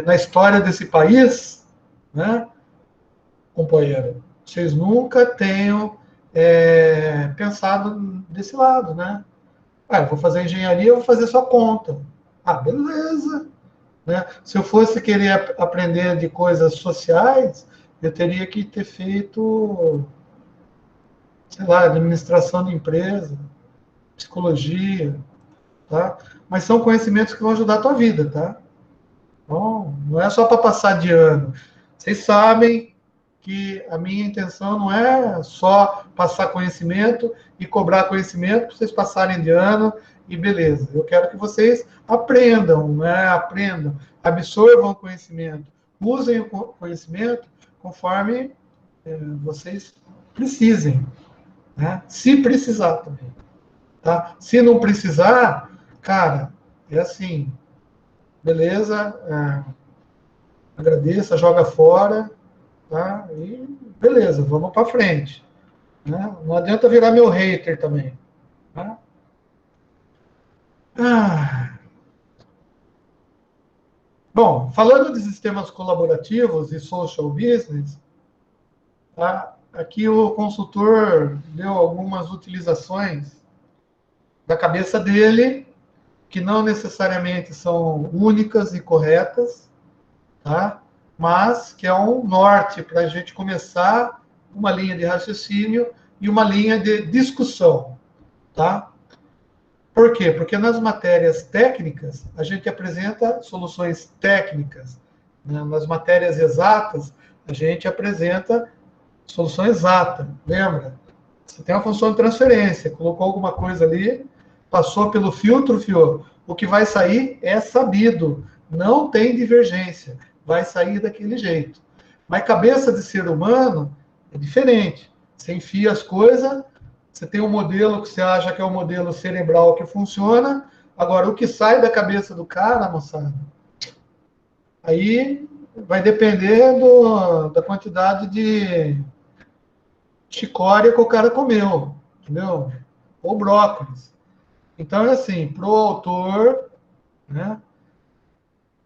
na história desse país, né, companheiro? Vocês nunca tenham pensado desse lado, né? Eu vou fazer engenharia, eu vou fazer só conta. Beleza. Né? Se eu fosse querer aprender de coisas sociais, eu teria que ter feito, sei lá, administração de empresa, psicologia, tá? Mas são conhecimentos que vão ajudar a tua vida, tá? Bom, não é só para passar de ano. Vocês sabem que a minha intenção não é só passar conhecimento e cobrar conhecimento para vocês passarem de ano e beleza. Eu quero que vocês aprendam, né? Aprendam, absorvam o conhecimento, usem o conhecimento conforme vocês precisem, né? Se precisar também, tá? Se não precisar, cara, é assim, beleza, agradeça, joga fora, tá? E beleza, vamos para frente. Né? Não adianta virar meu hater também. Tá? Bom, falando de sistemas colaborativos e social business, tá? Aqui o consultor deu algumas utilizações da cabeça dele, que não necessariamente são únicas e corretas, tá? Mas que é um norte para a gente começar uma linha de raciocínio e uma linha de discussão, tá? Por quê? Porque nas matérias técnicas, a gente apresenta soluções técnicas. Né? Nas matérias exatas, a gente apresenta solução exata. Lembra? Você tem uma função de transferência, colocou alguma coisa ali, passou pelo filtro, o que vai sair é sabido. Não tem divergência. Vai sair daquele jeito. Mas cabeça de ser humano é diferente. Você enfia as coisas, você tem um modelo que você acha que é um modelo cerebral que funciona, agora o que sai da cabeça do cara, moçada, aí vai depender da quantidade de chicória que o cara comeu, entendeu? Ou brócolis. Então, é assim, pro autor, né?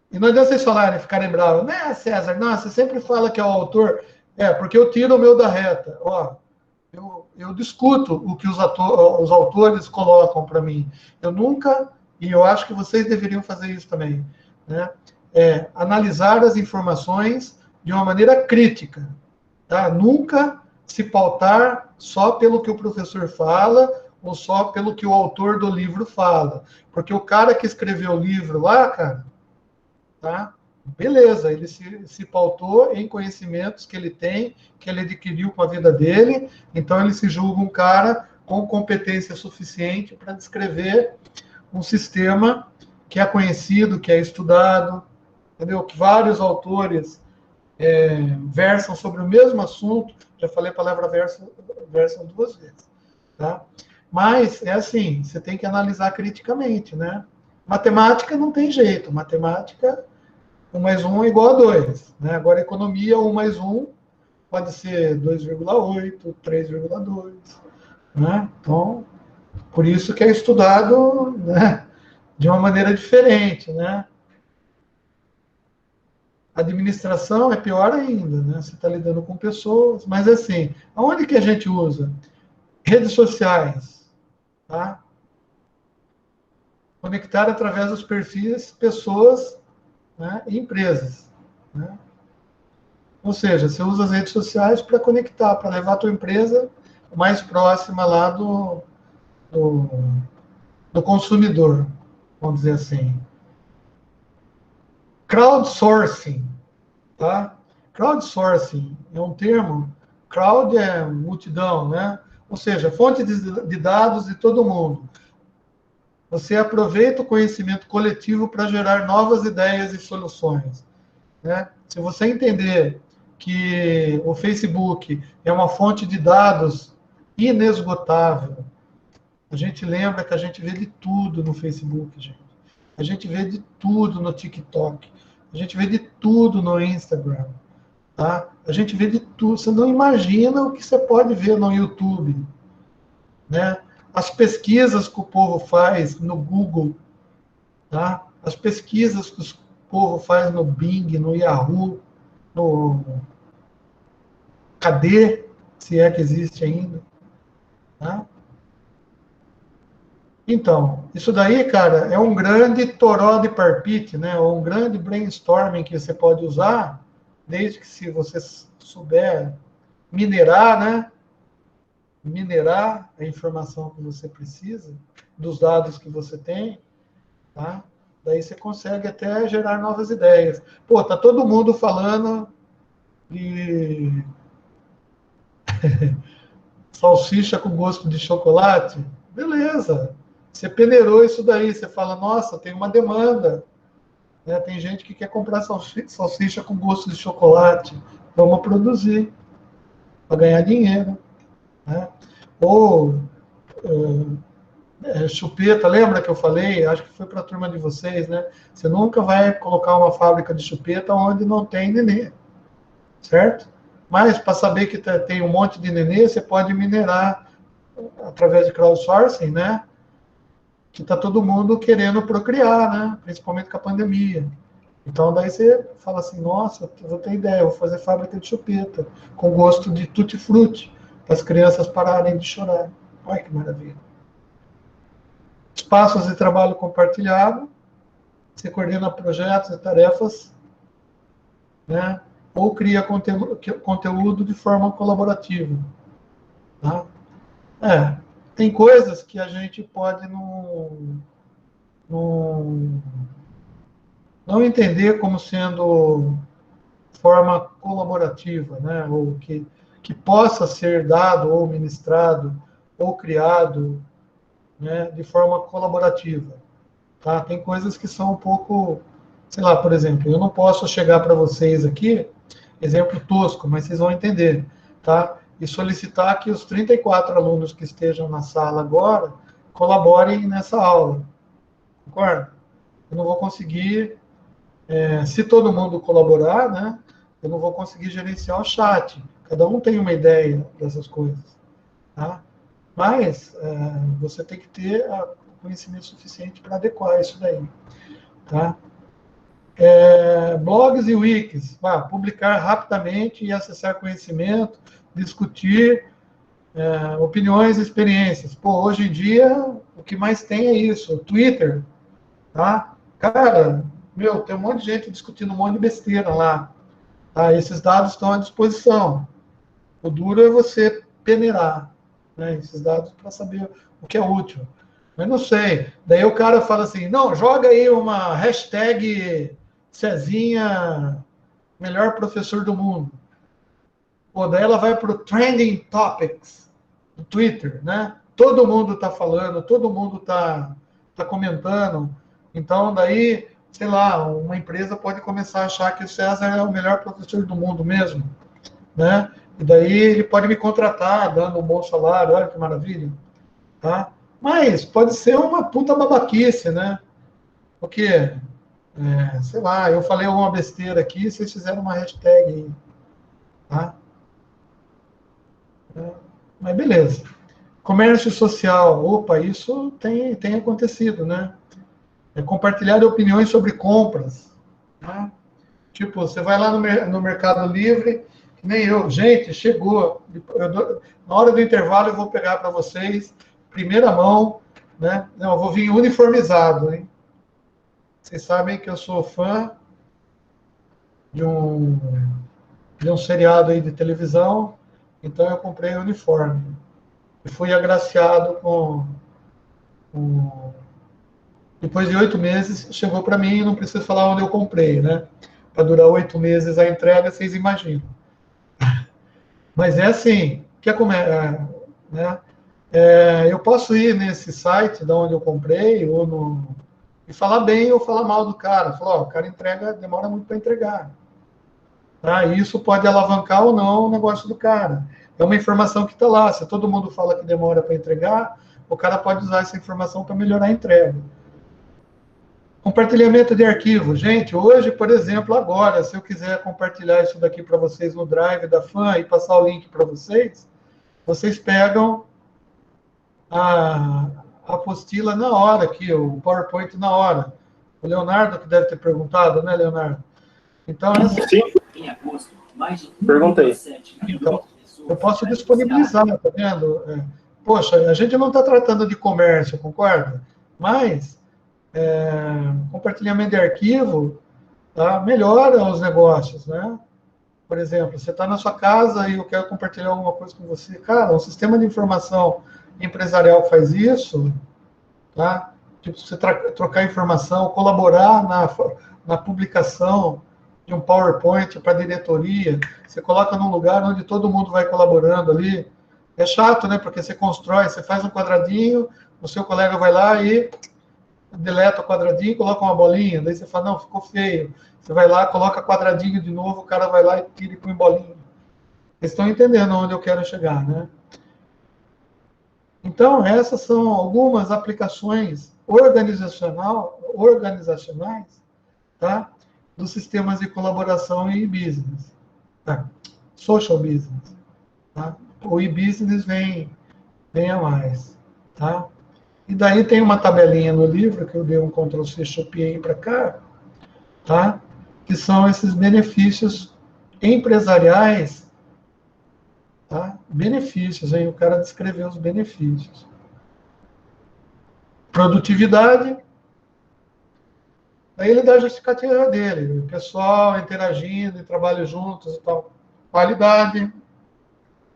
E não adianta vocês falarem, ficarem bravos. Né, César? Não, você sempre fala que é o autor. É, porque eu tiro o meu da reta. Ó, eu discuto o que os autores colocam para mim. Eu nunca, e eu acho que vocês deveriam fazer isso também, né? Analisar as informações de uma maneira crítica. Tá? Nunca se pautar só pelo que o professor fala ou só pelo que o autor do livro fala. Porque o cara que escreveu o livro lá, cara, tá? Beleza, ele se pautou em conhecimentos que ele tem, que ele adquiriu com a vida dele, então ele se julga um cara com competência suficiente para descrever um sistema que é conhecido, que é estudado, entendeu? Que vários autores versam sobre o mesmo assunto, já falei a palavra versam 2 vezes, tá? Mas é assim, você tem que analisar criticamente, né? Matemática não tem jeito, matemática 1 mais 1 é igual a 2. Né? Agora, economia, 1 mais 1 pode ser 2,8, 3,2. Né? Então, por isso que é estudado, né, de uma maneira diferente. Né? Administração é pior ainda. Né? Você está lidando com pessoas. Mas, assim, aonde que a gente usa? Redes sociais. Tá? Conectar através dos perfis pessoas, né, e empresas. Né? Ou seja, você usa as redes sociais para conectar, para levar a tua empresa mais próxima lá do, do consumidor, vamos dizer assim. Crowdsourcing, tá? Crowdsourcing é um termo, crowd é multidão, né? Ou seja, fonte de dados de todo mundo. Você aproveita o conhecimento coletivo para gerar novas ideias e soluções, né? Se você entender que o Facebook é uma fonte de dados inesgotável, a gente lembra que a gente vê de tudo no Facebook, gente. A gente vê de tudo no TikTok. A gente vê de tudo no Instagram. Tá? A gente vê de tudo. Você não imagina o que você pode ver no YouTube. Né? As pesquisas que o povo faz no Google, tá? As pesquisas que o povo faz no Bing, no Yahoo, no Cadê, se é que existe ainda. Tá? Então, isso daí, cara, é um grande toró de parpite, né? Ou um grande brainstorming que você pode usar, desde que se você souber minerar, né? Minerar a informação que você precisa, dos dados que você tem, tá? Daí você consegue até gerar novas ideias. Pô, tá todo mundo falando de salsicha com gosto de chocolate. Beleza. Você peneirou isso daí. Você fala, nossa, tem uma demanda. Né? Tem gente que quer comprar salsicha com gosto de chocolate. Vamos produzir para ganhar dinheiro. Né? Ou chupeta, lembra que eu falei? Acho que foi para a turma de vocês, né? Você nunca vai colocar uma fábrica de chupeta onde não tem nenê. Certo? Mas, para saber que tem um monte de nenê, você pode minerar através de crowdsourcing, né? Que está todo mundo querendo procriar, né? Principalmente com a pandemia. Então, daí você fala assim, nossa, eu vou ter ideia, vou fazer fábrica de chupeta, com gosto de tutti-frutti, para as crianças pararem de chorar. Olha que maravilha. Espaços de trabalho compartilhado, você coordena projetos e tarefas, né? Ou cria conteúdo de forma colaborativa. Tá? Tem coisas que a gente pode não entender como sendo forma colaborativa, né? Ou que possa ser dado, ou ministrado, ou criado, né? De forma colaborativa. Tá? Tem coisas que são um pouco, sei lá, por exemplo, eu não posso chegar para vocês aqui, exemplo tosco, mas vocês vão entender, tá? E solicitar que os 34 alunos que estejam na sala agora colaborem nessa aula. Concorda? Eu não vou conseguir, se todo mundo colaborar, né? Eu não vou conseguir gerenciar o chat. Cada um tem uma ideia dessas coisas, tá? Mas você tem que ter conhecimento suficiente para adequar isso daí, tá? Blogs e wikis, publicar rapidamente e acessar conhecimento, discutir opiniões e experiências. Pô, hoje em dia, o que mais tem é isso, Twitter, tá? Cara, tem um monte de gente discutindo um monte de besteira lá. Tá? Esses dados estão à disposição. O duro é você peneirar, né, esses dados para saber o que é útil. Mas não sei. Daí o cara fala assim, não, joga aí uma hashtag Cezinha, melhor professor do mundo. Pô, daí ela vai para o Trending Topics do Twitter, né? Todo mundo está falando, todo mundo está comentando. Então, daí, sei lá, uma empresa pode começar a achar que o César é o melhor professor do mundo mesmo, né? E daí ele pode me contratar, dando um bom salário, olha que maravilha, tá? Mas pode ser uma puta babaquice, né? Porque, sei lá, eu falei alguma besteira aqui, vocês fizeram uma hashtag aí, tá? Mas beleza. Comércio social, opa, isso tem acontecido, né? Compartilhar opiniões sobre compras, né? Tipo, você vai lá no Mercado Livre, que nem eu. Gente, chegou. Na hora do intervalo eu vou pegar para vocês, primeira mão, né? Não, eu vou vir uniformizado, hein? Vocês sabem que eu sou fã de um seriado aí de televisão, então eu comprei o uniforme. E fui agraciado depois de 8 meses, chegou para mim, não preciso falar onde eu comprei, né? Para durar 8 meses a entrega, vocês imaginam. Mas é assim, né? Eu posso ir nesse site de onde eu comprei, e falar bem ou falar mal do cara. Falar, o cara demora muito para entregar. Tá? E isso pode alavancar ou não o negócio do cara. É uma informação que está lá. Se todo mundo fala que demora para entregar, o cara pode usar essa informação para melhorar a entrega. Compartilhamento de arquivo. Gente, hoje, por exemplo, agora, se eu quiser compartilhar isso daqui para vocês no Drive da FAM e passar o link para vocês, vocês pegam a apostila na hora aqui, o PowerPoint na hora. O Leonardo que deve ter perguntado, né, Leonardo? Então, sim. Perguntei. Então, eu posso disponibilizar, tá vendo? Poxa, a gente não está tratando de comércio, concorda? Mas compartilhamento de arquivo, tá, melhora os negócios, né? Por exemplo, você está na sua casa e eu quero compartilhar alguma coisa com você. Cara, um sistema de informação empresarial faz isso, tá? Tipo, você trocar informação, colaborar na publicação de um PowerPoint para a diretoria, você coloca num lugar onde todo mundo vai colaborando ali. É chato, né? Porque você constrói, você faz um quadradinho, o seu colega vai lá e deleta o quadradinho, coloca uma bolinha, daí você fala, não, ficou feio. Você vai lá, coloca quadradinho de novo, o cara vai lá e tira e põe bolinha. Vocês estão entendendo onde eu quero chegar, né? Então, essas são algumas aplicações organizacionais, tá? Dos sistemas de colaboração e e-business. Tá? Social business. Tá? O e-business vem a mais. Tá? E daí tem uma tabelinha no livro, que eu dei um Ctrl+C, copiei para cá, tá? Que são esses benefícios empresariais, tá? Benefícios, aí o cara descreveu os benefícios. Produtividade, aí ele dá a justificativa dele, o pessoal interagindo e trabalho juntos e tal. Qualidade,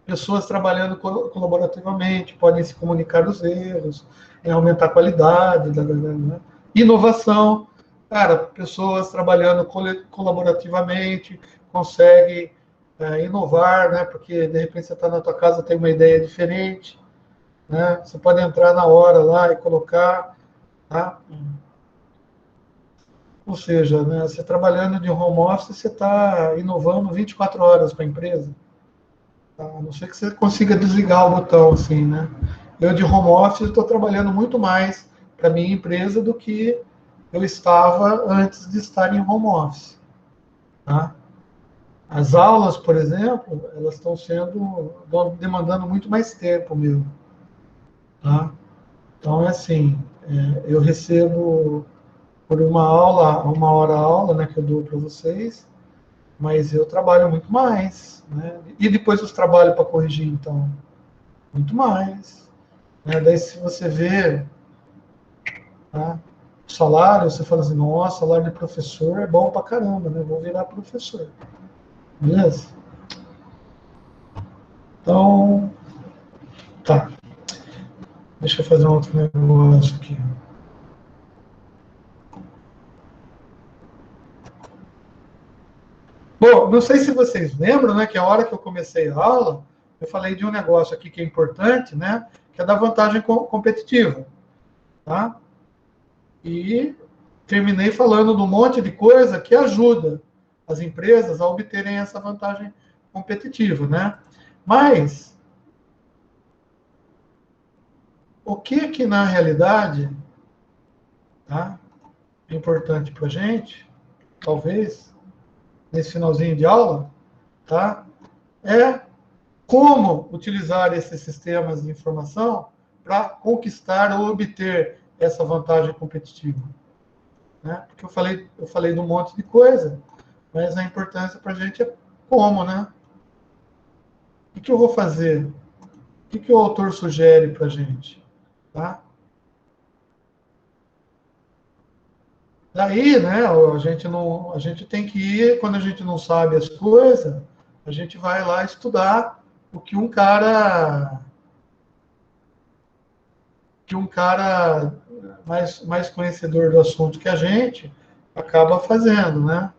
pessoas trabalhando colaborativamente, podem se comunicar os erros, aumentar a qualidade, né? Inovação, cara, pessoas trabalhando colaborativamente, conseguem inovar, né? Porque de repente você está na tua casa, tem uma ideia diferente, né? Você pode entrar na hora lá e colocar, tá? Ou seja, né, você trabalhando de home office, você está inovando 24 horas para a empresa. A não ser que você consiga desligar o botão, assim, né? Eu, de home office, estou trabalhando muito mais para a minha empresa do que eu estava antes de estar em home office. Tá? As aulas, por exemplo, elas estão demandando muito mais tempo meu, tá? Então, é assim, eu recebo por uma hora aula, né, que eu dou para vocês, mas eu trabalho muito mais, né? E depois os trabalhos para corrigir, então, muito mais. Né? Daí, se você vê, tá, o salário, você fala assim, nossa, salário de professor é bom pra caramba, né? Vou virar professor. Beleza? Então, tá. Deixa eu fazer um outro negócio aqui. Bom, não sei se vocês lembram, né, que a hora que eu comecei a aula, eu falei de um negócio aqui que é importante, né, que é da vantagem competitiva, tá? E terminei falando de um monte de coisa que ajuda as empresas a obterem essa vantagem competitiva, né? Mas o que na realidade, tá, é importante para a gente, talvez, nesse finalzinho de aula, tá, é como utilizar esses sistemas de informação para conquistar ou obter essa vantagem competitiva. Né? Porque eu falei de um monte de coisa, mas a importância para a gente é como, né? O que eu vou fazer? O que o autor sugere para a gente? Tá? Daí, né, a gente tem que ir, quando a gente não sabe as coisas, a gente vai lá estudar o que um cara mais conhecedor do assunto que a gente acaba fazendo, né?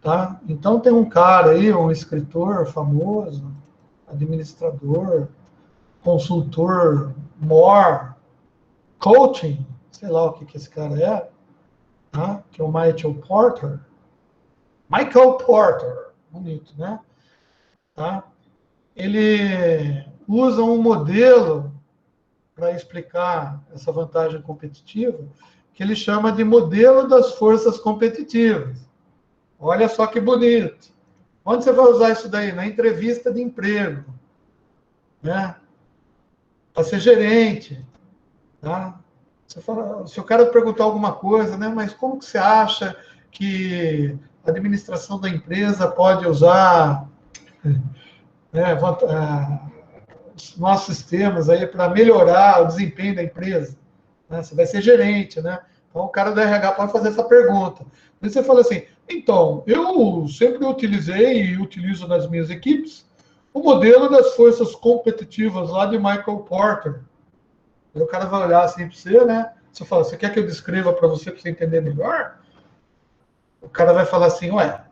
Tá? Então tem um cara aí, um escritor famoso, administrador, consultor, more, coaching, sei lá o que esse cara é, tá? Que é o Michael Porter. Michael Porter, bonito, né? Tá? Ele usa um modelo para explicar essa vantagem competitiva, que ele chama de modelo das forças competitivas. Olha só que bonito. Onde você vai usar isso daí? Na entrevista de emprego, né? Para ser gerente, tá? Se o cara perguntar alguma coisa, né? Mas como que você acha que a administração da empresa pode usar, né, os nossos sistemas aí para melhorar o desempenho da empresa? Né? Você vai ser gerente, né? Então, o cara do RH pode fazer essa pergunta. Aí você fala assim, então, eu sempre utilizei e utilizo nas minhas equipes o modelo das forças competitivas lá de Michael Porter. Aí o cara vai olhar assim para você, né? Você fala, você quer que eu descreva para você entender melhor? O cara vai falar assim, ué,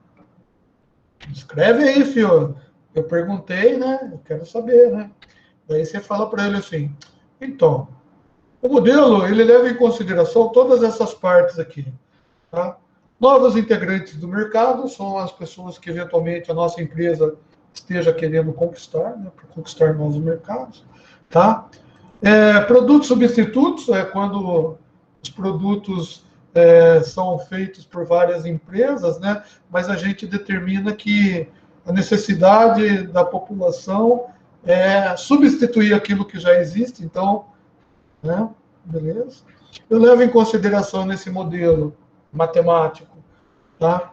escreve aí, filho. Eu perguntei, né? Eu quero saber, né? Daí você fala para ele assim, então, o modelo, ele leva em consideração todas essas partes aqui. Tá? Novos integrantes do mercado são as pessoas que, eventualmente, a nossa empresa esteja querendo conquistar, né, para conquistar novos mercados. Tá? Produtos substitutos, é quando os produtos são feitos por várias empresas, né, mas a gente determina que a necessidade da população é substituir aquilo que já existe, então, né, beleza? Eu levo em consideração nesse modelo matemático, tá?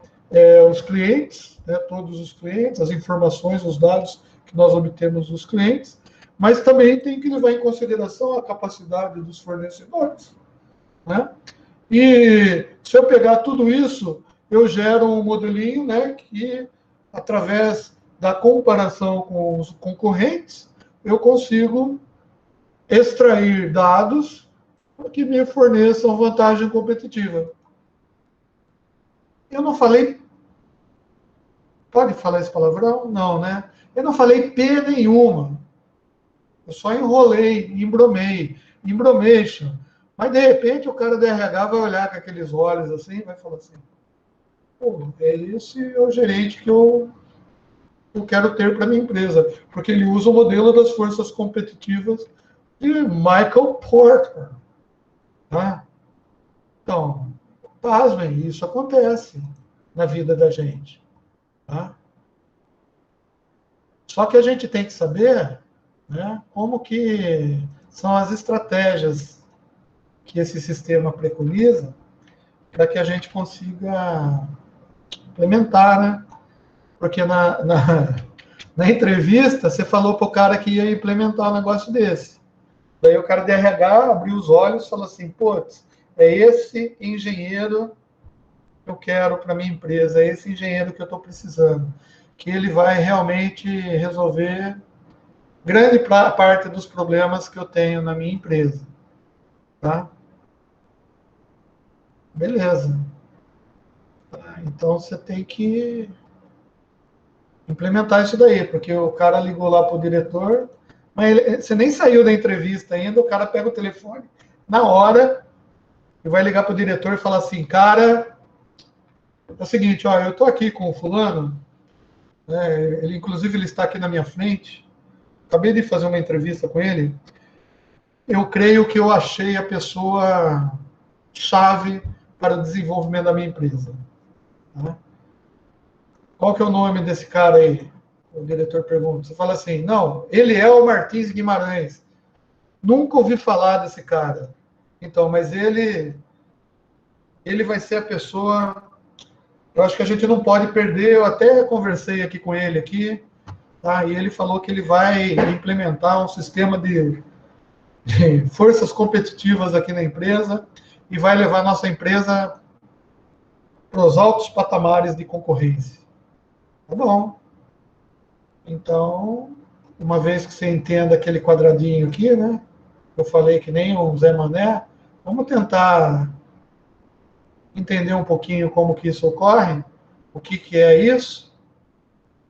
Os clientes, né, todos os clientes, as informações, os dados que nós obtemos dos clientes, mas também tem que levar em consideração a capacidade dos fornecedores, né? E se eu pegar tudo isso, eu gero um modelinho, né, que através da comparação com os concorrentes, eu consigo extrair dados que me forneçam vantagem competitiva. Eu não falei. Pode falar esse palavrão? Não, né? Eu não falei P nenhuma. Eu só enrolei, embromei. Embromation. Mas, de repente, o cara do RH vai olhar com aqueles olhos assim e vai falar assim: pô, esse é o gerente que eu quero ter para minha empresa. Porque ele usa o modelo das forças competitivas de Michael Porter. Tá? Então, pasmem, isso acontece na vida da gente. Tá? Só que a gente tem que saber, né, como que são as estratégias que esse sistema preconiza para que a gente consiga implementar, né? Porque na entrevista você falou para o cara que ia implementar um negócio desse. Daí o cara de RH abriu os olhos e falou assim, putz, é esse engenheiro que eu quero para minha empresa, é esse engenheiro que eu estou precisando, que ele vai realmente resolver grande parte dos problemas que eu tenho na minha empresa. Tá? Beleza. Então você tem que implementar isso daí, porque o cara ligou lá para o diretor, mas você nem saiu da entrevista ainda, o cara pega o telefone na hora e vai ligar para o diretor e falar assim, cara, é o seguinte, ó, eu estou aqui com o fulano, né, ele inclusive ele está aqui na minha frente, acabei de fazer uma entrevista com ele, eu creio que eu achei a pessoa chave para o desenvolvimento da minha empresa. Tá? Qual que é o nome desse cara aí? O diretor pergunta. Você fala assim, não, ele é o Martins Guimarães. Nunca ouvi falar desse cara. Então, mas ele vai ser a pessoa. Eu acho que a gente não pode perder. Eu até conversei aqui com ele aqui, tá? E ele falou que ele vai implementar um sistema de forças competitivas aqui na empresa e vai levar a nossa empresa para os altos patamares de concorrência. Tá bom. Então, uma vez que você entenda aquele quadradinho aqui, né? Eu falei que nem o Zé Mané, vamos tentar entender um pouquinho como que isso ocorre, o que que é isso,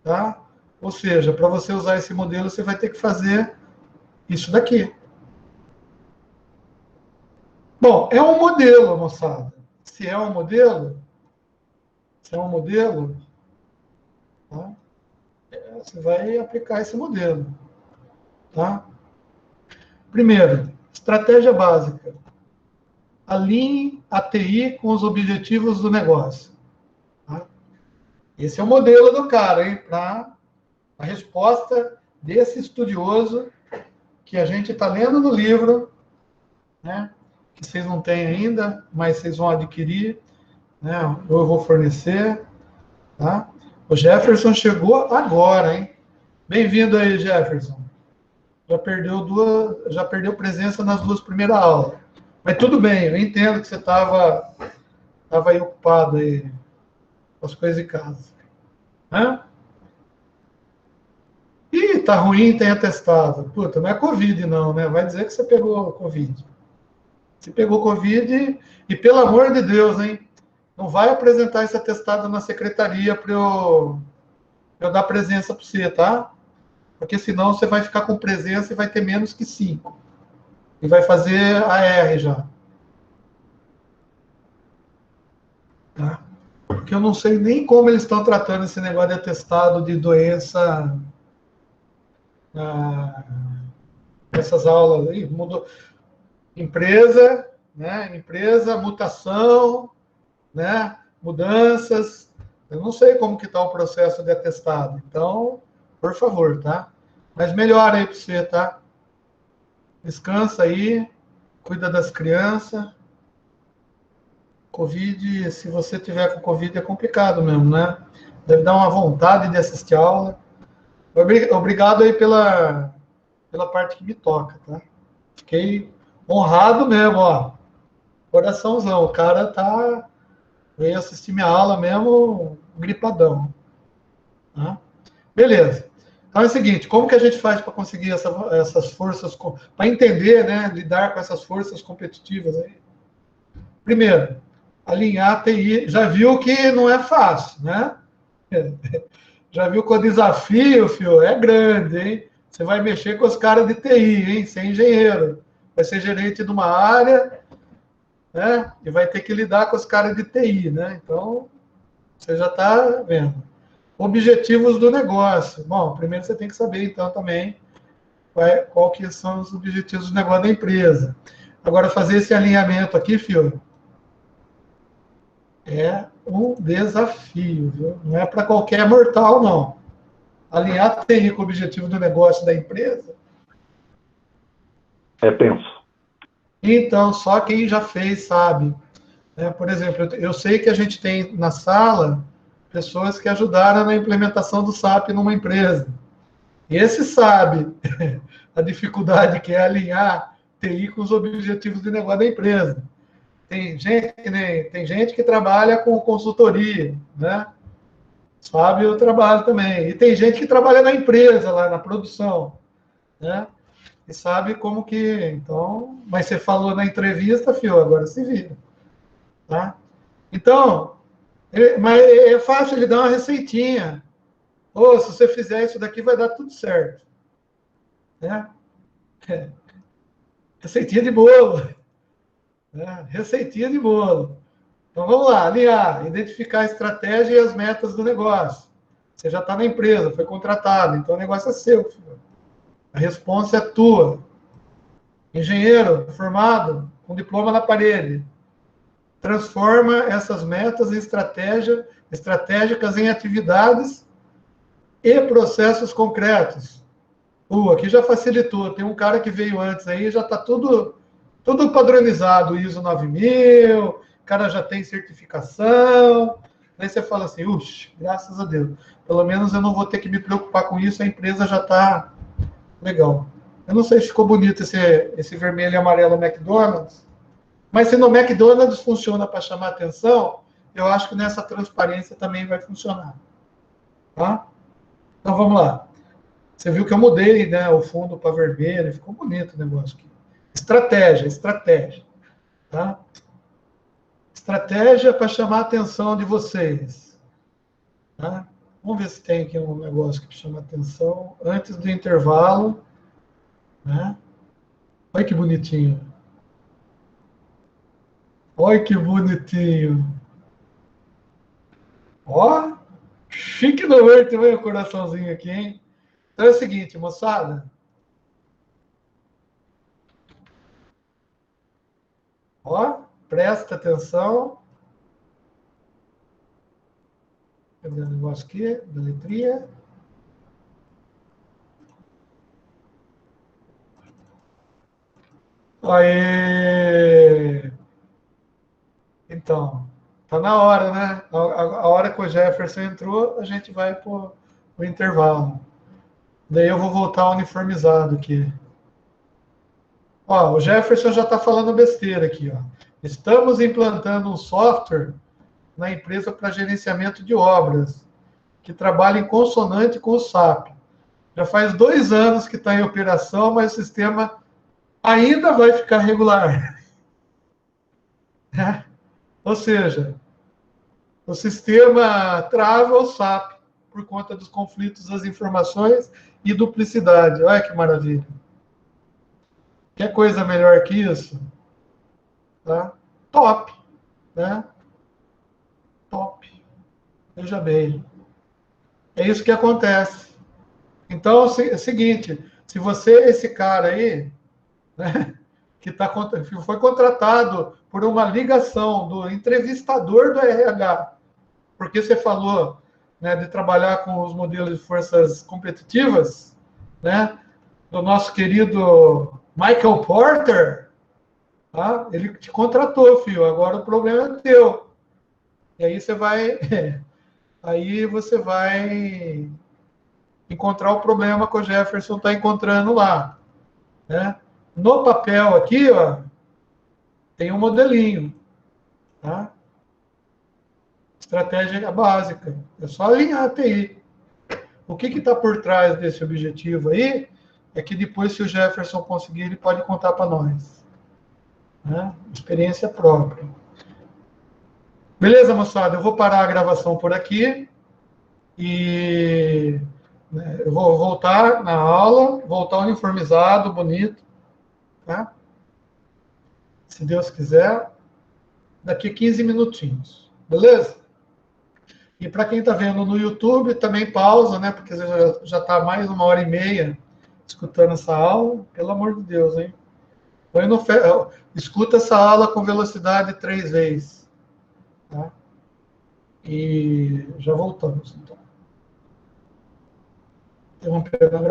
tá? Ou seja, para você usar esse modelo, você vai ter que fazer isso daqui. Bom, é um modelo, moçada. Se é um modelo, tá? Você vai aplicar esse modelo, tá? Primeiro, estratégia básica. Alinhe a TI com os objetivos do negócio. Tá? Esse é o modelo do cara, hein? Para a resposta desse estudioso que a gente está lendo no livro, né? Que vocês não têm ainda, mas vocês vão adquirir, né? Eu vou fornecer, tá? O Jefferson chegou agora, hein? Bem-vindo aí, Jefferson. Já perdeu presença nas 2 primeiras aulas. Mas tudo bem, eu entendo que você estava aí ocupado aí com as coisas de casa. Hã? Ih, tá ruim, tem atestado. Puta, não é Covid não, né? Vai dizer que você pegou Covid. Você pegou Covid e, pelo amor de Deus, hein? Não vai apresentar esse atestado na secretaria para eu dar presença para você, tá? Porque senão você vai ficar com presença e vai ter menos que 5. E vai fazer AR já. Tá? Porque eu não sei nem como eles estão tratando esse negócio de atestado de doença. Essas aulas aí, mudou. Empresa, né? Empresa, mutação, né? Mudanças. Eu não sei como que está o processo de atestado. Então, por favor, tá? Mas melhora aí para você, tá? Descansa aí, cuida das crianças. Covid, se você tiver com Covid, é complicado mesmo, né? Deve dar uma vontade de assistir aula. Obrigado aí pela parte que me toca, tá? Fiquei honrado mesmo, ó. Coraçãozão. O cara veio assistir minha aula mesmo, gripadão. Tá? Beleza. Então é o seguinte, como que a gente faz para conseguir essas forças, para entender, né, lidar com essas forças competitivas aí? Primeiro, alinhar a TI. Já viu que não é fácil, né? Já viu que o desafio, filho, é grande, hein? Você vai mexer com os caras de TI, hein? Ser engenheiro. Vai ser gerente de uma área, né? E vai ter que lidar com os caras de TI, né? Então, você já está vendo. Objetivos do negócio. Bom, primeiro você tem que saber, então, também qual que são os objetivos do negócio da empresa. Agora, fazer esse alinhamento aqui, filho, é um desafio, viu? Não é para qualquer mortal, não. Alinhar TI com o objetivo do negócio da empresa. É tenso. Então, só quem já fez sabe. Por exemplo, eu sei que a gente tem na sala pessoas que ajudaram na implementação do SAP numa empresa. E esse sabe a dificuldade que é alinhar TI com os objetivos de negócio da empresa. Tem gente que trabalha com consultoria, né? Sabe o trabalho também. E tem gente que trabalha na empresa, lá na produção, né? E sabe como que... Então, mas você falou na entrevista, fio, agora se vira. Tá? Então, mas é fácil ele dar uma receitinha. Ou se você fizer isso daqui, vai dar tudo certo. Né? Receitinha de bolo. Né? Receitinha de bolo. Então vamos lá, alinhar, identificar a estratégia e as metas do negócio. Você já está na empresa, foi contratado, então o negócio é seu. Filho. A responsa é tua. Engenheiro formado, com diploma na parede. Transforma essas metas em estratégicas em atividades e processos concretos. Aqui já facilitou. Tem um cara que veio antes aí, já está tudo padronizado, ISO 9000, o cara já tem certificação. Aí você fala assim, graças a Deus. Pelo menos eu não vou ter que me preocupar com isso, a empresa já está legal. Eu não sei se ficou bonito esse vermelho e amarelo McDonald's, mas se no McDonald's funciona para chamar atenção, eu acho que nessa transparência também vai funcionar. Tá? Então vamos lá. Você viu que eu mudei, né, o fundo para vermelho, ficou bonito o negócio aqui. Estratégia. Tá? Estratégia para chamar a atenção de vocês. Tá? Vamos ver se tem aqui um negócio que chama atenção antes do intervalo. Né? Olha que bonitinho. Olha que bonitinho. Ó, chique no verde também o coraçãozinho aqui, hein? Então é o seguinte, moçada. Ó, presta atenção. Cadê o negócio aqui? Da letrinha. Aê! Então, tá na hora, né? A hora que o Jefferson entrou, a gente vai para o intervalo. Daí eu vou voltar uniformizado aqui. Ó, o Jefferson já está falando besteira aqui. Ó. Estamos implantando um software na empresa para gerenciamento de obras, que trabalha em consonante com o SAP. Já faz 2 anos que está em operação, mas o sistema ainda vai ficar regular. Ou seja, o sistema trava o SAP por conta dos conflitos das informações e duplicidade. Olha que maravilha. Quer coisa melhor que isso? Tá? Top. Né? Top. Veja bem. É isso que acontece. Então, é o seguinte, se você, esse cara aí, né, que foi contratado por uma ligação do entrevistador do RH, porque você falou, né, de trabalhar com os modelos de forças competitivas, né, do nosso querido Michael Porter, tá? Ele te contratou, filho, agora o problema é teu. E aí você vai encontrar o problema que o Jefferson está encontrando lá. Né? No papel aqui, ó, tem um modelinho. Tá? Estratégia básica. É só alinhar a TI. O que está por trás desse objetivo aí é que depois, se o Jefferson conseguir, ele pode contar para nós. Né? Experiência própria. Beleza, moçada? Eu vou parar a gravação por aqui. E eu vou voltar na aula, voltar uniformizado, bonito. Tá? Se Deus quiser, daqui 15 minutinhos. Beleza? E para quem está vendo no YouTube, também pausa, né? Porque já está mais 1h30 escutando essa aula. Pelo amor de Deus, hein? Escuta essa aula com velocidade 3 vezes. Tá? E já voltamos, então. Interrompendo a